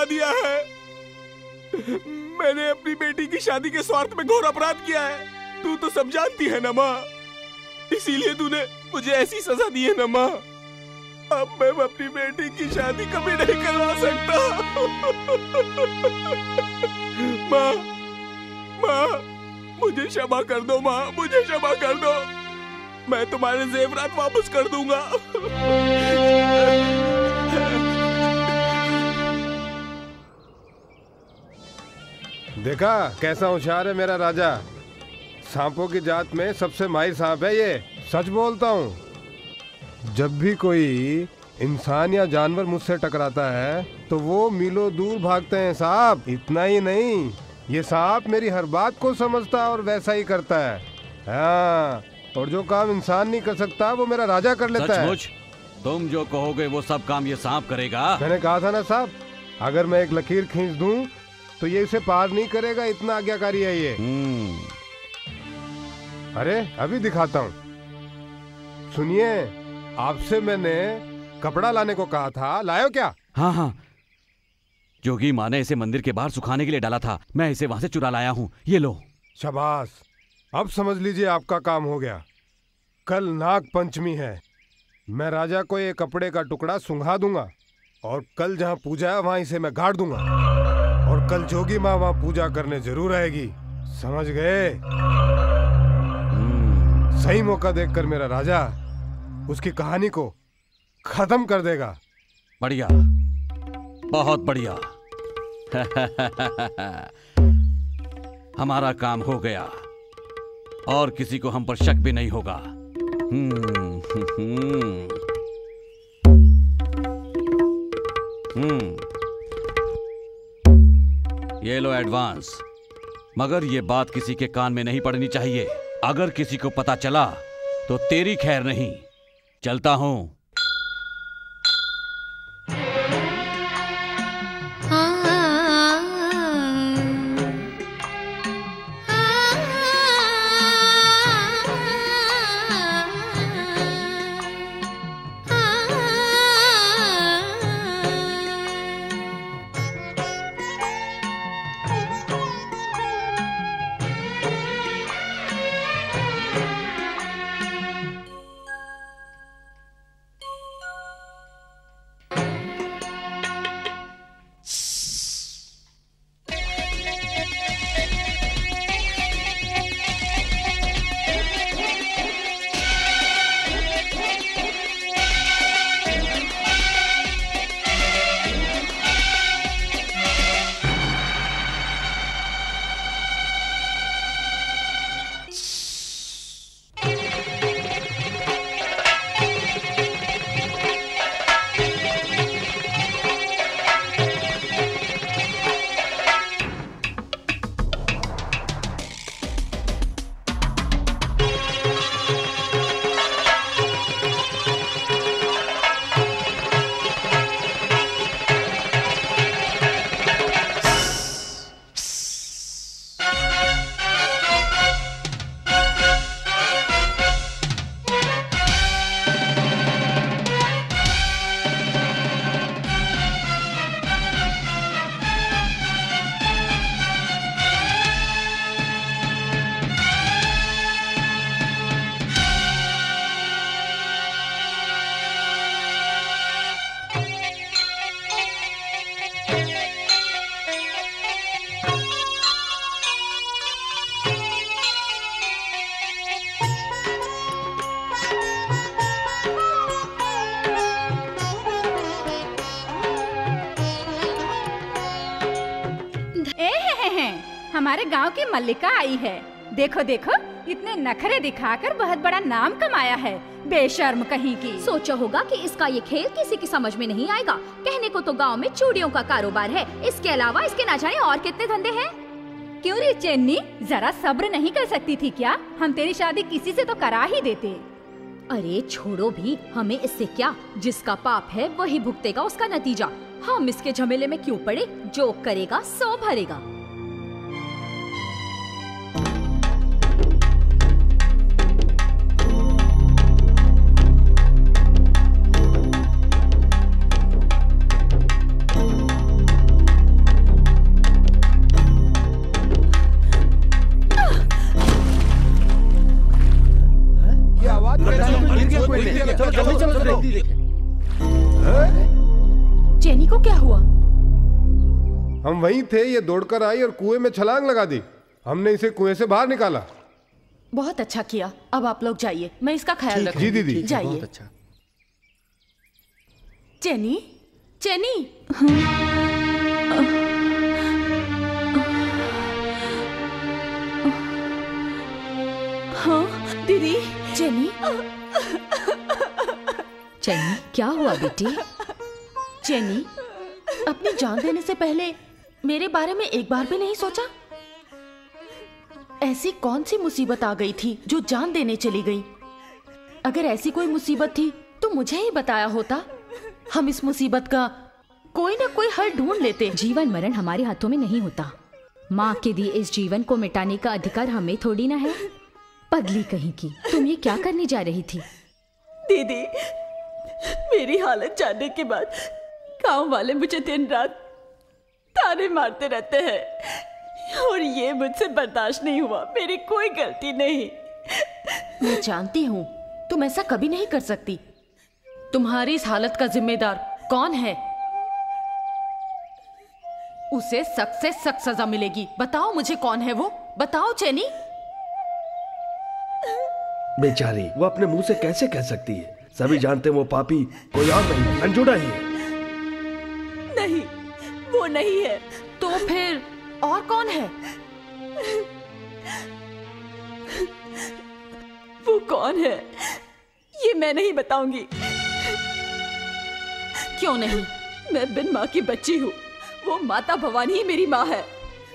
रुला दिया है। मैंने अपनी बेटी की शादी के स्वार्थ में घोर अपराध किया है। तू तो सब जानती है ना माँ, इसीलिए तूने मुझे ऐसी सजा दी है ना माँ। अब मैं अपनी बेटी की शादी कभी नहीं करवा सकता। माँ, माँ, मुझे क्षमा कर दो माँ, मुझे क्षमा कर दो। मैं तुम्हारे जेवरात वापस कर दूंगा। देखा कैसा होशियार है मेरा राजा। सांपों की जात में सबसे माहिर सांप है ये, सच बोलता हूँ। जब भी कोई इंसान या जानवर मुझसे टकराता है तो वो मीलों दूर भागते हैं साहब। इतना ही नहीं, ये सांप मेरी हर बात को समझता और वैसा ही करता है। हाँ, और जो काम इंसान नहीं कर सकता वो मेरा राजा कर लेता है। तुम जो कहोगे वो सब काम ये सांप करेगा। मैंने कहा था ना साहब, अगर मैं एक लकीर खींच दूं तो ये इसे पार नहीं करेगा, इतना आज्ञाकारी है ये। अरे अभी दिखाता हूँ, सुनिए। आपसे मैंने कपड़ा लाने को कहा था, लायो क्या? हाँ हाँ, जोगी माँ ने इसे मंदिर के बाहर सुखाने के लिए डाला था, मैं इसे वहां से चुरा लाया हूँ, ये लो। शाबाश, अब समझ लीजिए आपका काम हो गया। कल नाग पंचमी है, मैं राजा को ये कपड़े का टुकड़ा सुंघा दूंगा और कल जहाँ पूजा है वहां इसे मैं गाड़ दूंगा और कल जोगी माँ वहां पूजा करने जरूर आएगी। समझ गए? सही मौका देखकर मेरा राजा उसकी कहानी को खत्म कर देगा। बढ़िया, बहुत बढ़िया। हमारा काम हो गया और किसी को हम पर शक भी नहीं होगा। ये लो एडवांस, मगर ये बात किसी के कान में नहीं पड़नी चाहिए। अगर किसी को पता चला तो तेरी खैर नहीं। चलता हूं। हमारे गांव की मल्लिका आई है। देखो देखो, इतने नखरे दिखाकर बहुत बड़ा नाम कमाया है, बेशर्म कहीं की। सोचा होगा कि इसका ये खेल किसी की समझ में नहीं आएगा। कहने को तो गांव में चूड़ियों का कारोबार है, इसके अलावा इसके ना जाने और कितने धंधे हैं। क्यों रे चेन्नी, जरा सब्र नहीं कर सकती थी क्या? हम तेरी शादी किसी से तो करा ही देते। अरे छोड़ो भी, हमें इससे क्या, जिसका पाप है वही भुगतेगा उसका नतीजा। हम इसके झमेले में क्यों पड़े, जो करेगा सो भरेगा। चेनी को क्या हुआ? हम वहीं थे, ये दौड़कर आई और कुएं में छलांग लगा दी। हमने इसे कुएं से बाहर निकाला। बहुत अच्छा किया। अब आप लोग जाइए, मैं इसका ख्याल रखूंगी। जी दीदी। जाइए। बहुत अच्छा। चेनी, चेनी। हाँ दीदी। चेनी, चेनी, क्या हुआ बेटी? चेनी, अपनी जान देने से पहले मेरे बारे में एक बार भी नहीं सोचा? ऐसी कौन सी मुसीबत आ गई थी जो जान देने चली गई? अगर ऐसी कोई मुसीबत थी तो मुझे ही बताया होता। हम इस मुसीबत का कोई ना कोई हल ढूंढ लेते। जीवन मरण हमारे हाथों में नहीं होता। माँ के दिए इस जीवन को मिटाने का अधिकार हमें थोड़ी ना है। पगली कहीं की, तुम ये क्या करने जा रही थी? दीदी, मेरी हालत जानने के बाद गांव वाले मुझे दिन रात ताने मारते रहते हैं और ये मुझसे बर्दाश्त नहीं हुआ। मेरी कोई गलती नहीं। मैं जानती हूँ तुम ऐसा कभी नहीं कर सकती। तुम्हारी इस हालत का जिम्मेदार कौन है? उसे सख्त से सख्त सजा मिलेगी। बताओ मुझे कौन है वो? बताओ चेनी। बेचारी, वो अपने मुंह से कैसे कह सकती है? सभी जानते हैं वो पापी कोई और नहीं, अंजुना ही है। नहीं, वो नहीं है। तो फिर और कौन है? वो कौन है ये मैं नहीं बताऊंगी। क्यों नहीं? मैं बिन माँ की बच्ची हूँ। वो माता भवानी ही मेरी माँ है।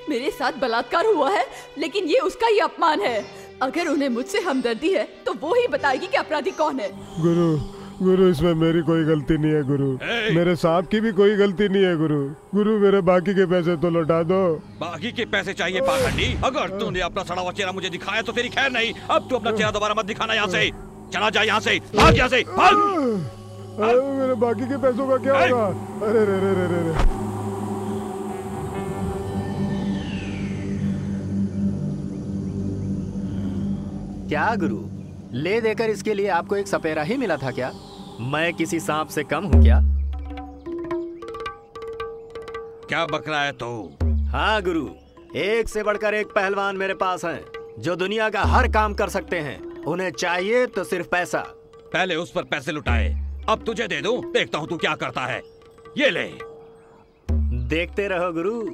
मेरे साथ बलात्कार हुआ है, लेकिन ये उसका ही अपमान है। अगर उन्हें मुझसे हमदर्दी है तो वो ही बताएगी कि अपराधी कौन है। गुरु, इसमें मेरी कोई गलती नहीं है गुरु। मेरे सांप की भी कोई गलती नहीं है गुरु, मेरे बाकी के पैसे तो लौटा दो। बाकी के पैसे चाहिए पाखंडी? अगर तूने अपना सड़ा हुआ चेहरा मुझे दिखाया तो तेरी खैर नहीं। अब तू अपना चेहरा दोबारा मत दिखाना। यहाँ से चला जा, यहाँ से भाग, यहाँ से भाग। मेरे बाकी के पैसों का क्या होगा? अरे रे रे रे रे। क्या गुरु, ले देकर इसके लिए आपको एक सपेरा ही मिला था क्या? मैं किसी सांप से कम हूँ क्या? क्या बक रहा है तो? हाँ गुरु, एक से बढ़कर एक पहलवान मेरे पास हैं, जो दुनिया का हर काम कर सकते हैं। उन्हें चाहिए तो सिर्फ पैसा। पहले उस पर पैसे लुटाए, अब तुझे दे दूं। देखता हूँ तू क्या करता है। ये ले। देखते रहो गुरु।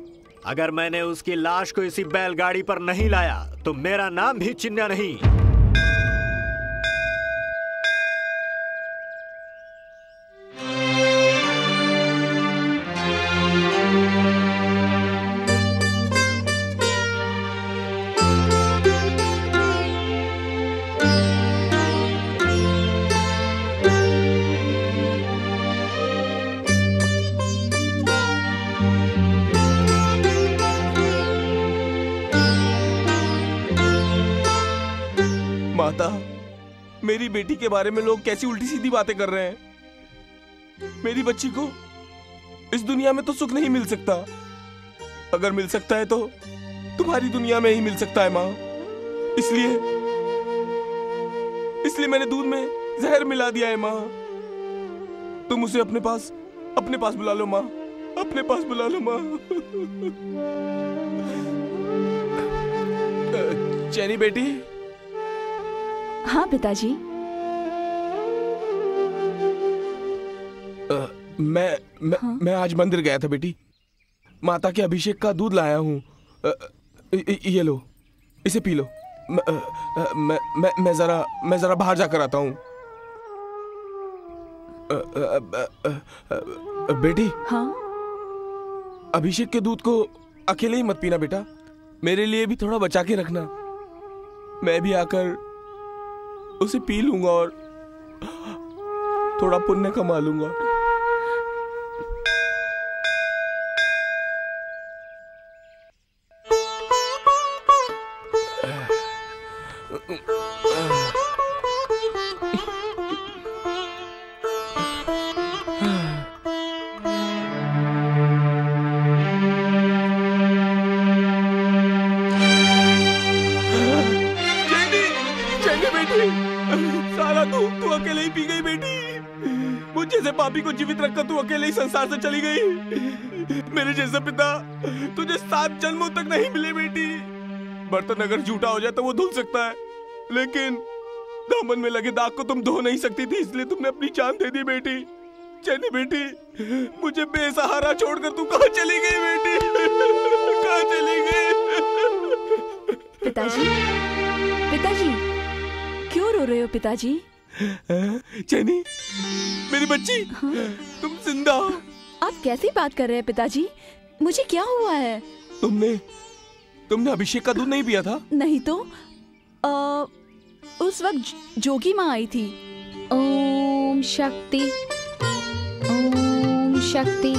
अगर मैंने उसकी लाश को इसी बैलगाड़ी पर नहीं लाया तो मेरा नाम भी चिन्ह नहीं। माता, मेरी बेटी के बारे में लोग कैसी उल्टी सीधी बातें कर रहे हैं। मेरी बच्ची को इस दुनिया में तो सुख नहीं मिल सकता। अगर मिल सकता है तो तुम्हारी दुनिया में ही मिल सकता है माँ। इसलिए मैंने दूध में जहर मिला दिया है माँ। तुम उसे अपने पास बुला लो माँ, अपने पास बुला लो माँ। चैनी बेटी। हाँ पिताजी। मैं आज मंदिर गया था बेटी। माता के अभिषेक का दूध लाया हूँ। ये लो, इसे पी लो। मैं जरा बाहर जाकर आता हूँ। बेटी। हाँ? अभिषेक के दूध को अकेले ही मत पीना बेटा, मेरे लिए भी थोड़ा बचा के रखना। मैं भी आकर उसे पी लूंगा और थोड़ा पुण्य कमा लूंगा। सारा दूध तू अकेले ही पी गई बेटी। मुझ जैसे पापी को जीवित रखकर तू अकेले ही संसार से चली गई। मेरे जैसा पिता तुझे 7 जन्मों तक नहीं मिले बेटी। बर्तन अगर झूठा हो जाए तो वो धुल सकता है, लेकिन दामन में लगे दाग को तुम धो नहीं सकती थी, इसलिए तुमने अपनी जान दे दी बेटी। चैनी बेटी, मुझे बेसहारा छोड़कर तू कहाँ चली गई बेटी? कहाँ चली गई? पिताजी, पिताजी, क्यों रो रहे हो पिताजी? चैनी, मेरी बच्ची, तुम जिंदा हो। आप कैसी बात कर रहे हैं पिताजी? मुझे क्या हुआ है? तुमने अभिषेक का दूध नहीं पिया था? नहीं तो उस वक्त जोगी माँ आई थी। ओम शक्ति, ओम शक्ति।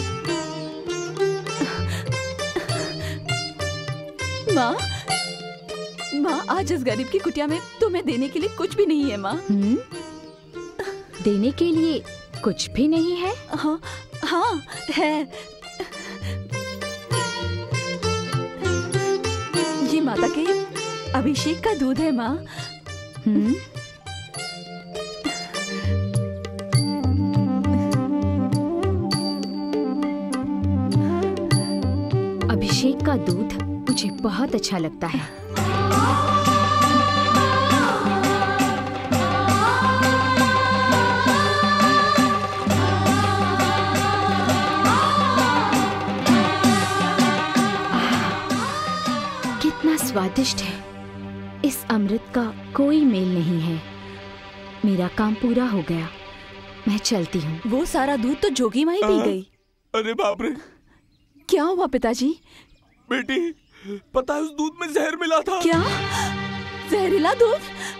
माँ, माँ, आज इस गरीब की कुटिया में तुम्हें देने के लिए कुछ भी नहीं है माँ। देने के लिए कुछ भी नहीं है? हाँ, हाँ है। ये माता के अभिषेक का दूध है माँ। अभिषेक का दूध मुझे बहुत अच्छा लगता है। कितना स्वादिष्ट है। इस अमृत का कोई मेल नहीं है। मेरा काम पूरा हो गया, मैं चलती हूँ। वो सारा दूध तो जोगी माँ ही पी गई। अरे बाप रे! क्या हुआ पिताजी? बेटी, पता है उस दूध में जहर मिला था। क्या? जहरीला दूध?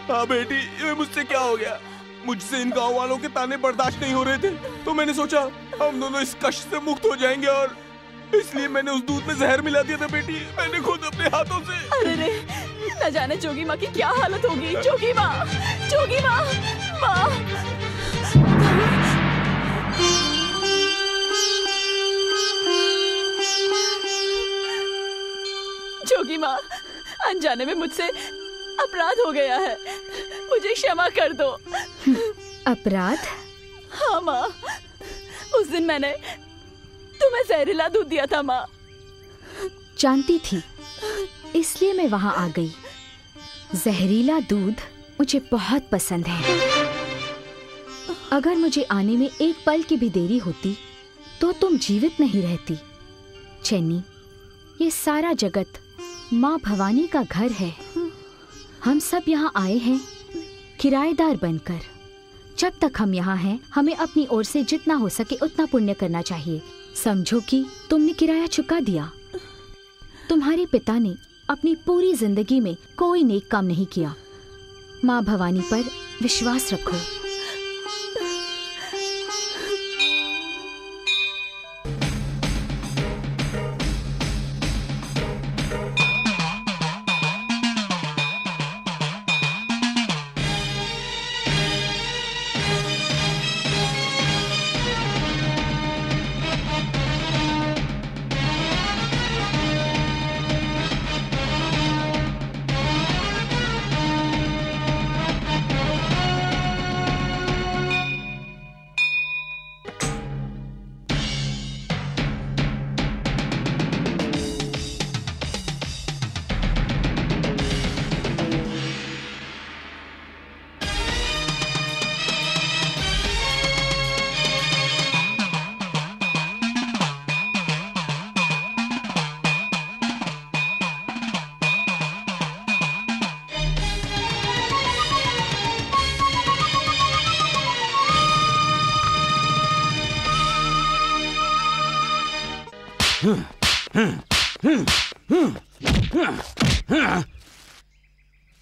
हाँ बेटी, ये मुझसे क्या हो गया? मुझसे इन गांव वालों के ताने बर्दाश्त नहीं हो रहे थे, तो मैंने सोचा हम दोनों इस कष्ट से मुक्त हो जाएंगे, और इसलिए मैंने उस दूध में जहर मिला दिया था बेटी। मैंने खुद अपने हाथों से। अरे रे, न जाने जोगी माँ की क्या हालत होगी। जोगी माँ, जोगी माँ, माँ। जोगी माँ, अनजाने में मुझसे अपराध हो गया है, मुझे क्षमा कर दो। अपराध? हाँ माँ, उस दिन मैंने तुम्हें जहरीला दूध दिया था माँ। जानती थी, इसलिए मैं वहां आ गई। जहरीला दूध मुझे बहुत पसंद है। अगर मुझे आने में एक पल की भी देरी होती तो तुम जीवित नहीं रहती। चैनी, ये सारा जगत माँ भवानी का घर है। हम सब यहाँ आए हैं किराएदार बनकर। जब तक हम यहाँ हैं, हमें अपनी ओर से जितना हो सके उतना पुण्य करना चाहिए। समझो कि तुमने किराया चुका दिया। तुम्हारे पिता ने अपनी पूरी जिंदगी में कोई नेक काम नहीं किया। माँ भवानी पर विश्वास रखो।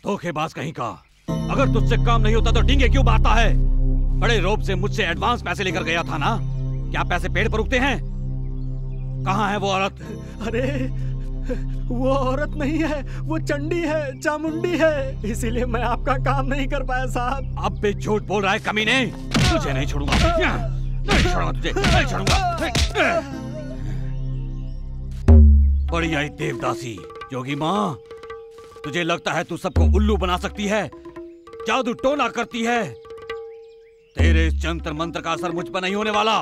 धोखेबाज कहीं का। अगर तुझसे काम नहीं होता तो डींगे क्यों मारता है? बड़े रोब से मुझसे एडवांस पैसे लेकर गया था ना? क्या पैसे पेड़ पर उगते हैं? कहाँ है वो औरत? अरे वो औरत नहीं है, वो चंडी है, चामुंडी है, इसीलिए मैं आपका काम नहीं कर पाया साहब। अब भी झूठ बोल रहा है कमीने। तुझे नहीं छोड़ूंगा, नहीं छोड़ूंगा तुझे, नहीं छोड़ूंगा। बड़ी आई देवदासी। जोगी माँ, तुझे लगता है तू सबको उल्लू बना सकती है? जादू टोना करती है। तेरे इस जंतर मंत्र का असर मुझ पर नहीं होने वाला।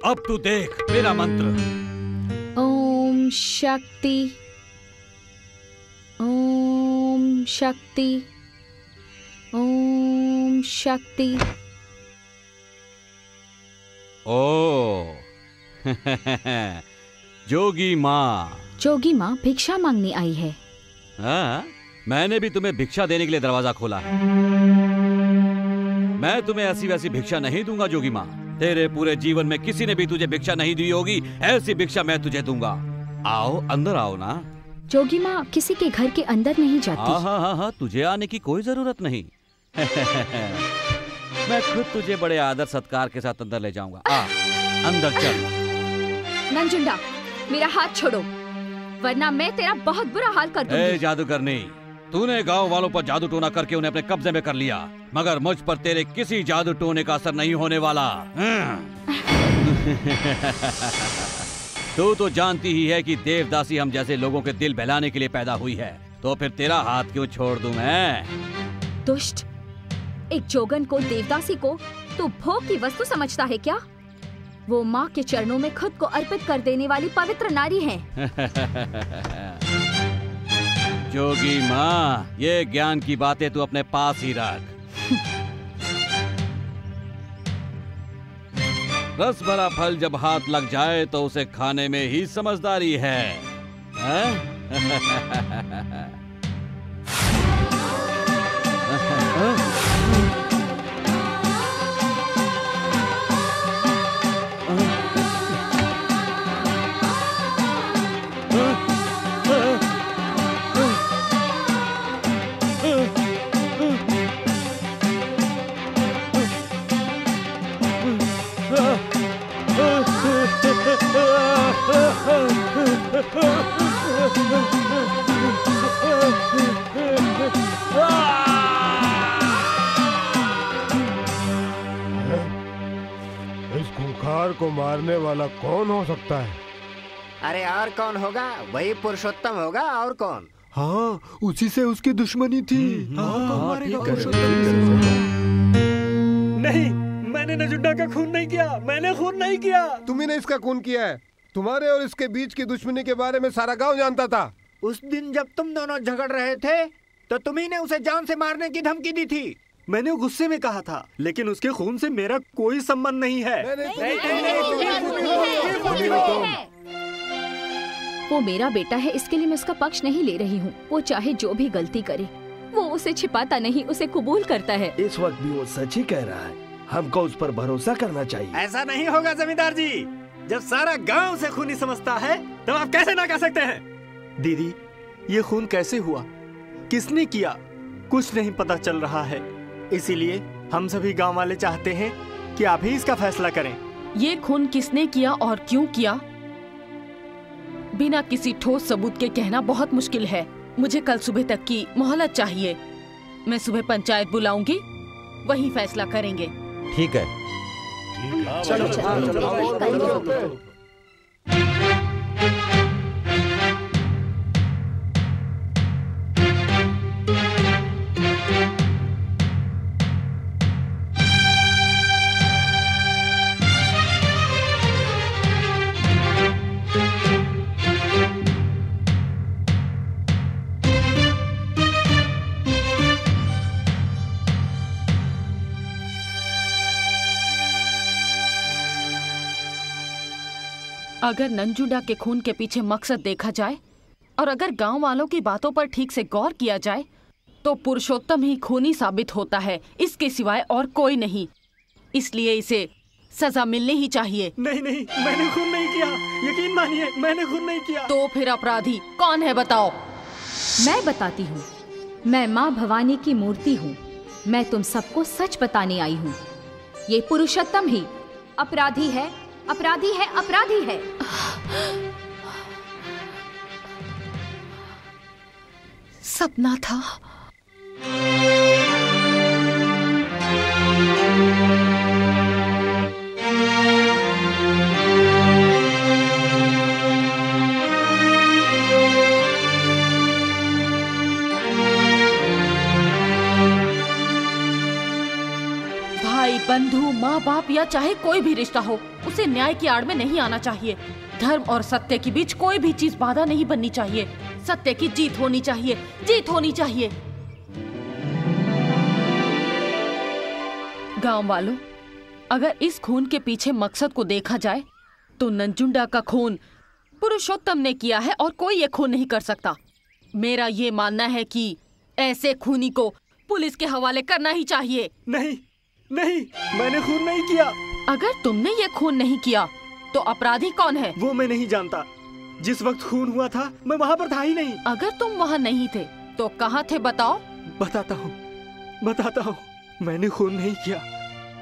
अब तू देख मेरा मंत्र। ओम शक्ति, ओम शक्ति, ओम शक्ति। ओ जोगी माँ। जोगी माँ भिक्षा मांगने आई है। हाँ, मैंने भी तुम्हें भिक्षा देने के लिए दरवाजा खोला है। मैं तुम्हें ऐसी वैसी भिक्षा नहीं दूंगा जोगी माँ। तेरे पूरे जीवन में किसी ने भी तुझे भिक्षा नहीं दी होगी, ऐसी भिक्षा मैं तुझे दूंगा। आओ, अंदर आओ ना। जोगी माँ किसी के घर के अंदर नहीं जाती। हाँ, तुझे आने की कोई जरूरत नहीं। मैं खुद तुझे बड़े आदर सत्कार के साथ अंदर ले जाऊंगा। आ, अंदर चल। नंजुंडा, मेरा हाथ छोड़ो, वरना मैं तेरा बहुत बुरा हाल कर दूंगी। जादूगरनी, तूने गांव वालों पर जादू टोना करके उन्हें अपने कब्जे में कर लिया, मगर मुझ पर तेरे किसी जादू टोने का असर नहीं होने वाला। तू तो जानती ही है कि देवदासी हम जैसे लोगों के दिल बहलाने के लिए पैदा हुई है, तो फिर तेरा हाथ क्यों छोड़ दूं मैं? दुष्ट, एक जोगन को, देवदासी को तू भोग की वस्तु समझता है क्या? वो माँ के चरणों में खुद को अर्पित कर देने वाली पवित्र नारी है। जोगी माँ, ये ज्ञान की बातें तू अपने पास ही रख। रस भरा फल जब हाथ लग जाए तो उसे खाने में ही समझदारी है। इस खूंखार को मारने वाला कौन हो सकता है? अरे और कौन होगा? वही पुरुषोत्तम होगा, और कौन? हाँ, उसी से उसकी दुश्मनी थी। नहीं, मैंने नजुंडा का खून नहीं किया। मैंने खून नहीं किया। तुम्ही ने इसका खून किया है। तुम्हारे और इसके बीच की दुश्मनी के बारे में सारा गांव जानता था। उस दिन जब तुम दोनों झगड़ रहे थे तो तुम्ही ने उसे जान से मारने की धमकी दी थी। मैंने गुस्से में कहा था, लेकिन उसके खून से मेरा कोई संबंध नहीं है। वो मेरा बेटा है, इसके लिए मैं उसका पक्ष नहीं ले रही हूँ। वो चाहे जो भी गलती करे, वो उसे छिपाता नहीं, उसे कबूल करता है। इस वक्त भी वो सच ही कह रहा है। हमको उस पर भरोसा करना चाहिए। ऐसा नहीं होगा जमींदार जी। जब सारा गांव उसे खूनी समझता है, तब आप कैसे ना कह सकते हैं? दीदी, ये खून कैसे हुआ, किसने किया, कुछ नहीं पता चल रहा है। इसीलिए हम सभी गांव वाले चाहते हैं कि आप ही इसका फैसला करें। ये खून किसने किया और क्यों किया, बिना किसी ठोस सबूत के कहना बहुत मुश्किल है। मुझे कल सुबह तक की मोहलत चाहिए। मैं सुबह पंचायत बुलाऊंगी, वही फैसला करेंगे। ठीक है। चलो चलो। अगर नंजुंडा के खून के पीछे मकसद देखा जाए और अगर गांव वालों की बातों पर ठीक से गौर किया जाए तो पुरुषोत्तम ही खूनी साबित होता है, इसके सिवाय और कोई नहीं। इसलिए इसे सजा मिलनी ही चाहिए। नहीं नहीं, मैंने खून नहीं किया, यकीन मानिए, मैंने खून नहीं किया। तो फिर अपराधी कौन है बताओ? मैं बताती हूँ। मैं माँ भवानी की मूर्ति हूँ। मैं तुम सबको सच बताने आई हूँ। ये पुरुषोत्तम ही अपराधी है, अपराधी है, अपराधी है। सपना था। बंधु, माँ बाप या चाहे कोई भी रिश्ता हो, उसे न्याय की आड़ में नहीं आना चाहिए। धर्म और सत्य के बीच कोई भी चीज बाधा नहीं बननी चाहिए। सत्य की जीत होनी चाहिए, जीत होनी चाहिए। गांव वालों, अगर इस खून के पीछे मकसद को देखा जाए तो नंजुंडा का खून पुरुषोत्तम ने किया है और कोई ये खून नहीं कर सकता। मेरा ये मानना है कि ऐसे खूनी को पुलिस के हवाले करना ही चाहिए। नहीं नहीं, मैंने खून नहीं किया। अगर तुमने ये खून नहीं किया तो अपराधी कौन है? वो मैं नहीं जानता। जिस वक्त खून हुआ था मैं वहाँ पर था ही नहीं। अगर तुम वहाँ नहीं थे तो कहाँ थे बताओ? बताता हूँ। मैंने खून नहीं किया,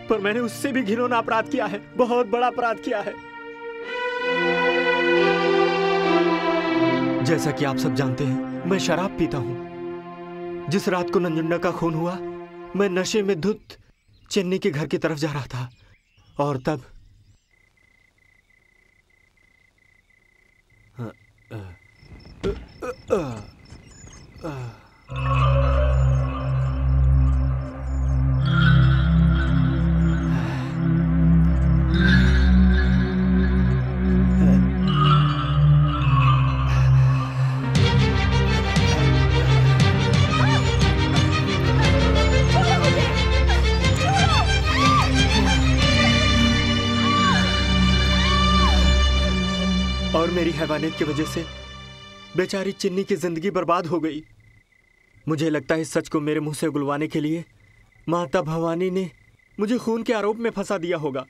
पर मैंने उससे भी घिनौना अपराध किया है, बहुत बड़ा अपराध किया है। जैसा कि आप सब जानते हैं, मैं शराब पीता हूँ। जिस रात को नंजुंडा का खून हुआ, मैं नशे में धुत चेन्नई के घर की तरफ जा रहा था और तब और मेरी हैवानियत की वजह से बेचारी चिन्नी की जिंदगी बर्बाद हो गई। मुझे लगता है इस सच को मेरे मुंह से उगलवाने के लिए माता भवानी ने मुझे खून के आरोप में फंसा दिया होगा।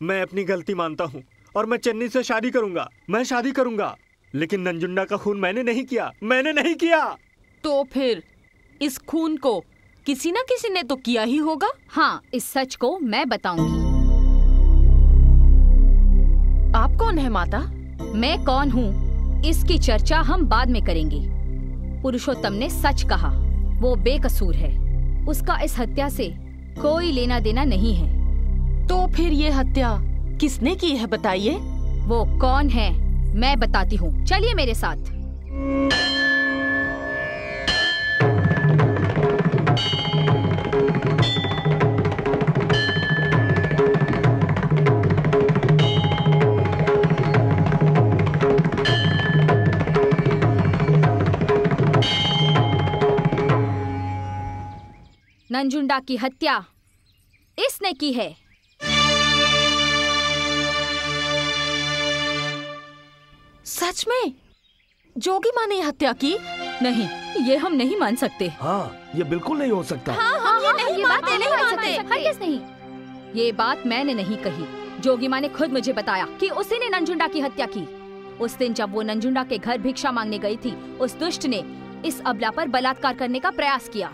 मैं अपनी गलती मानता हूँ और मैं चन्नी से शादी करूंगा। मैं शादी करूंगा, लेकिन नंजुंडा का खून मैंने नहीं किया। मैंने नहीं किया। तो फिर इस खून को किसी न किसी ने तो किया ही होगा। हाँ, इस सच को मैं बताऊंगी। आप कौन है माता? मैं कौन हूँ इसकी चर्चा हम बाद में करेंगे। पुरुषोत्तम ने सच कहा, वो बेकसूर है। उसका इस हत्या से कोई लेना देना नहीं है। तो फिर ये हत्या किसने की है बताइए? वो कौन है मैं बताती हूँ, चलिए मेरे साथ। नंजुंडा की हत्या इसने की है। सच में? जोगी माँ ने हत्या की? नहीं, ये हम नहीं मान सकते। हाँ, ये बिल्कुल नहीं हो सकता। हम ये बात नहीं मान सकते। हरगिज़ नहीं। ये बात मैंने नहीं कही, जोगी माँ ने खुद मुझे बताया कि उसी ने नंजुंडा की हत्या की। उस दिन जब वो नंजुंडा के घर भिक्षा मांगने गई थी, उस दुष्ट ने इस अबला पर बलात्कार करने का प्रयास किया।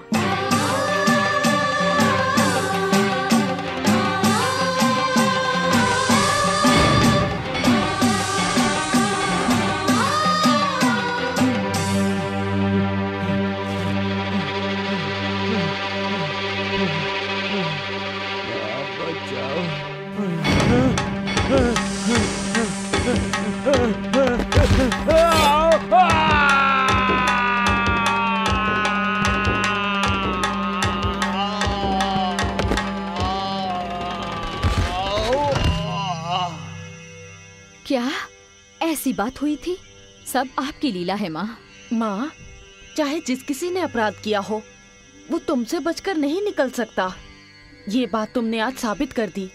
क्या ऐसी बात हुई थी? सब आपकी लीला है माँ। माँ, चाहे जिस किसी ने अपराध किया हो, वो तुमसे बचकर नहीं निकल सकता। ये बात तुमने आज साबित कर दी।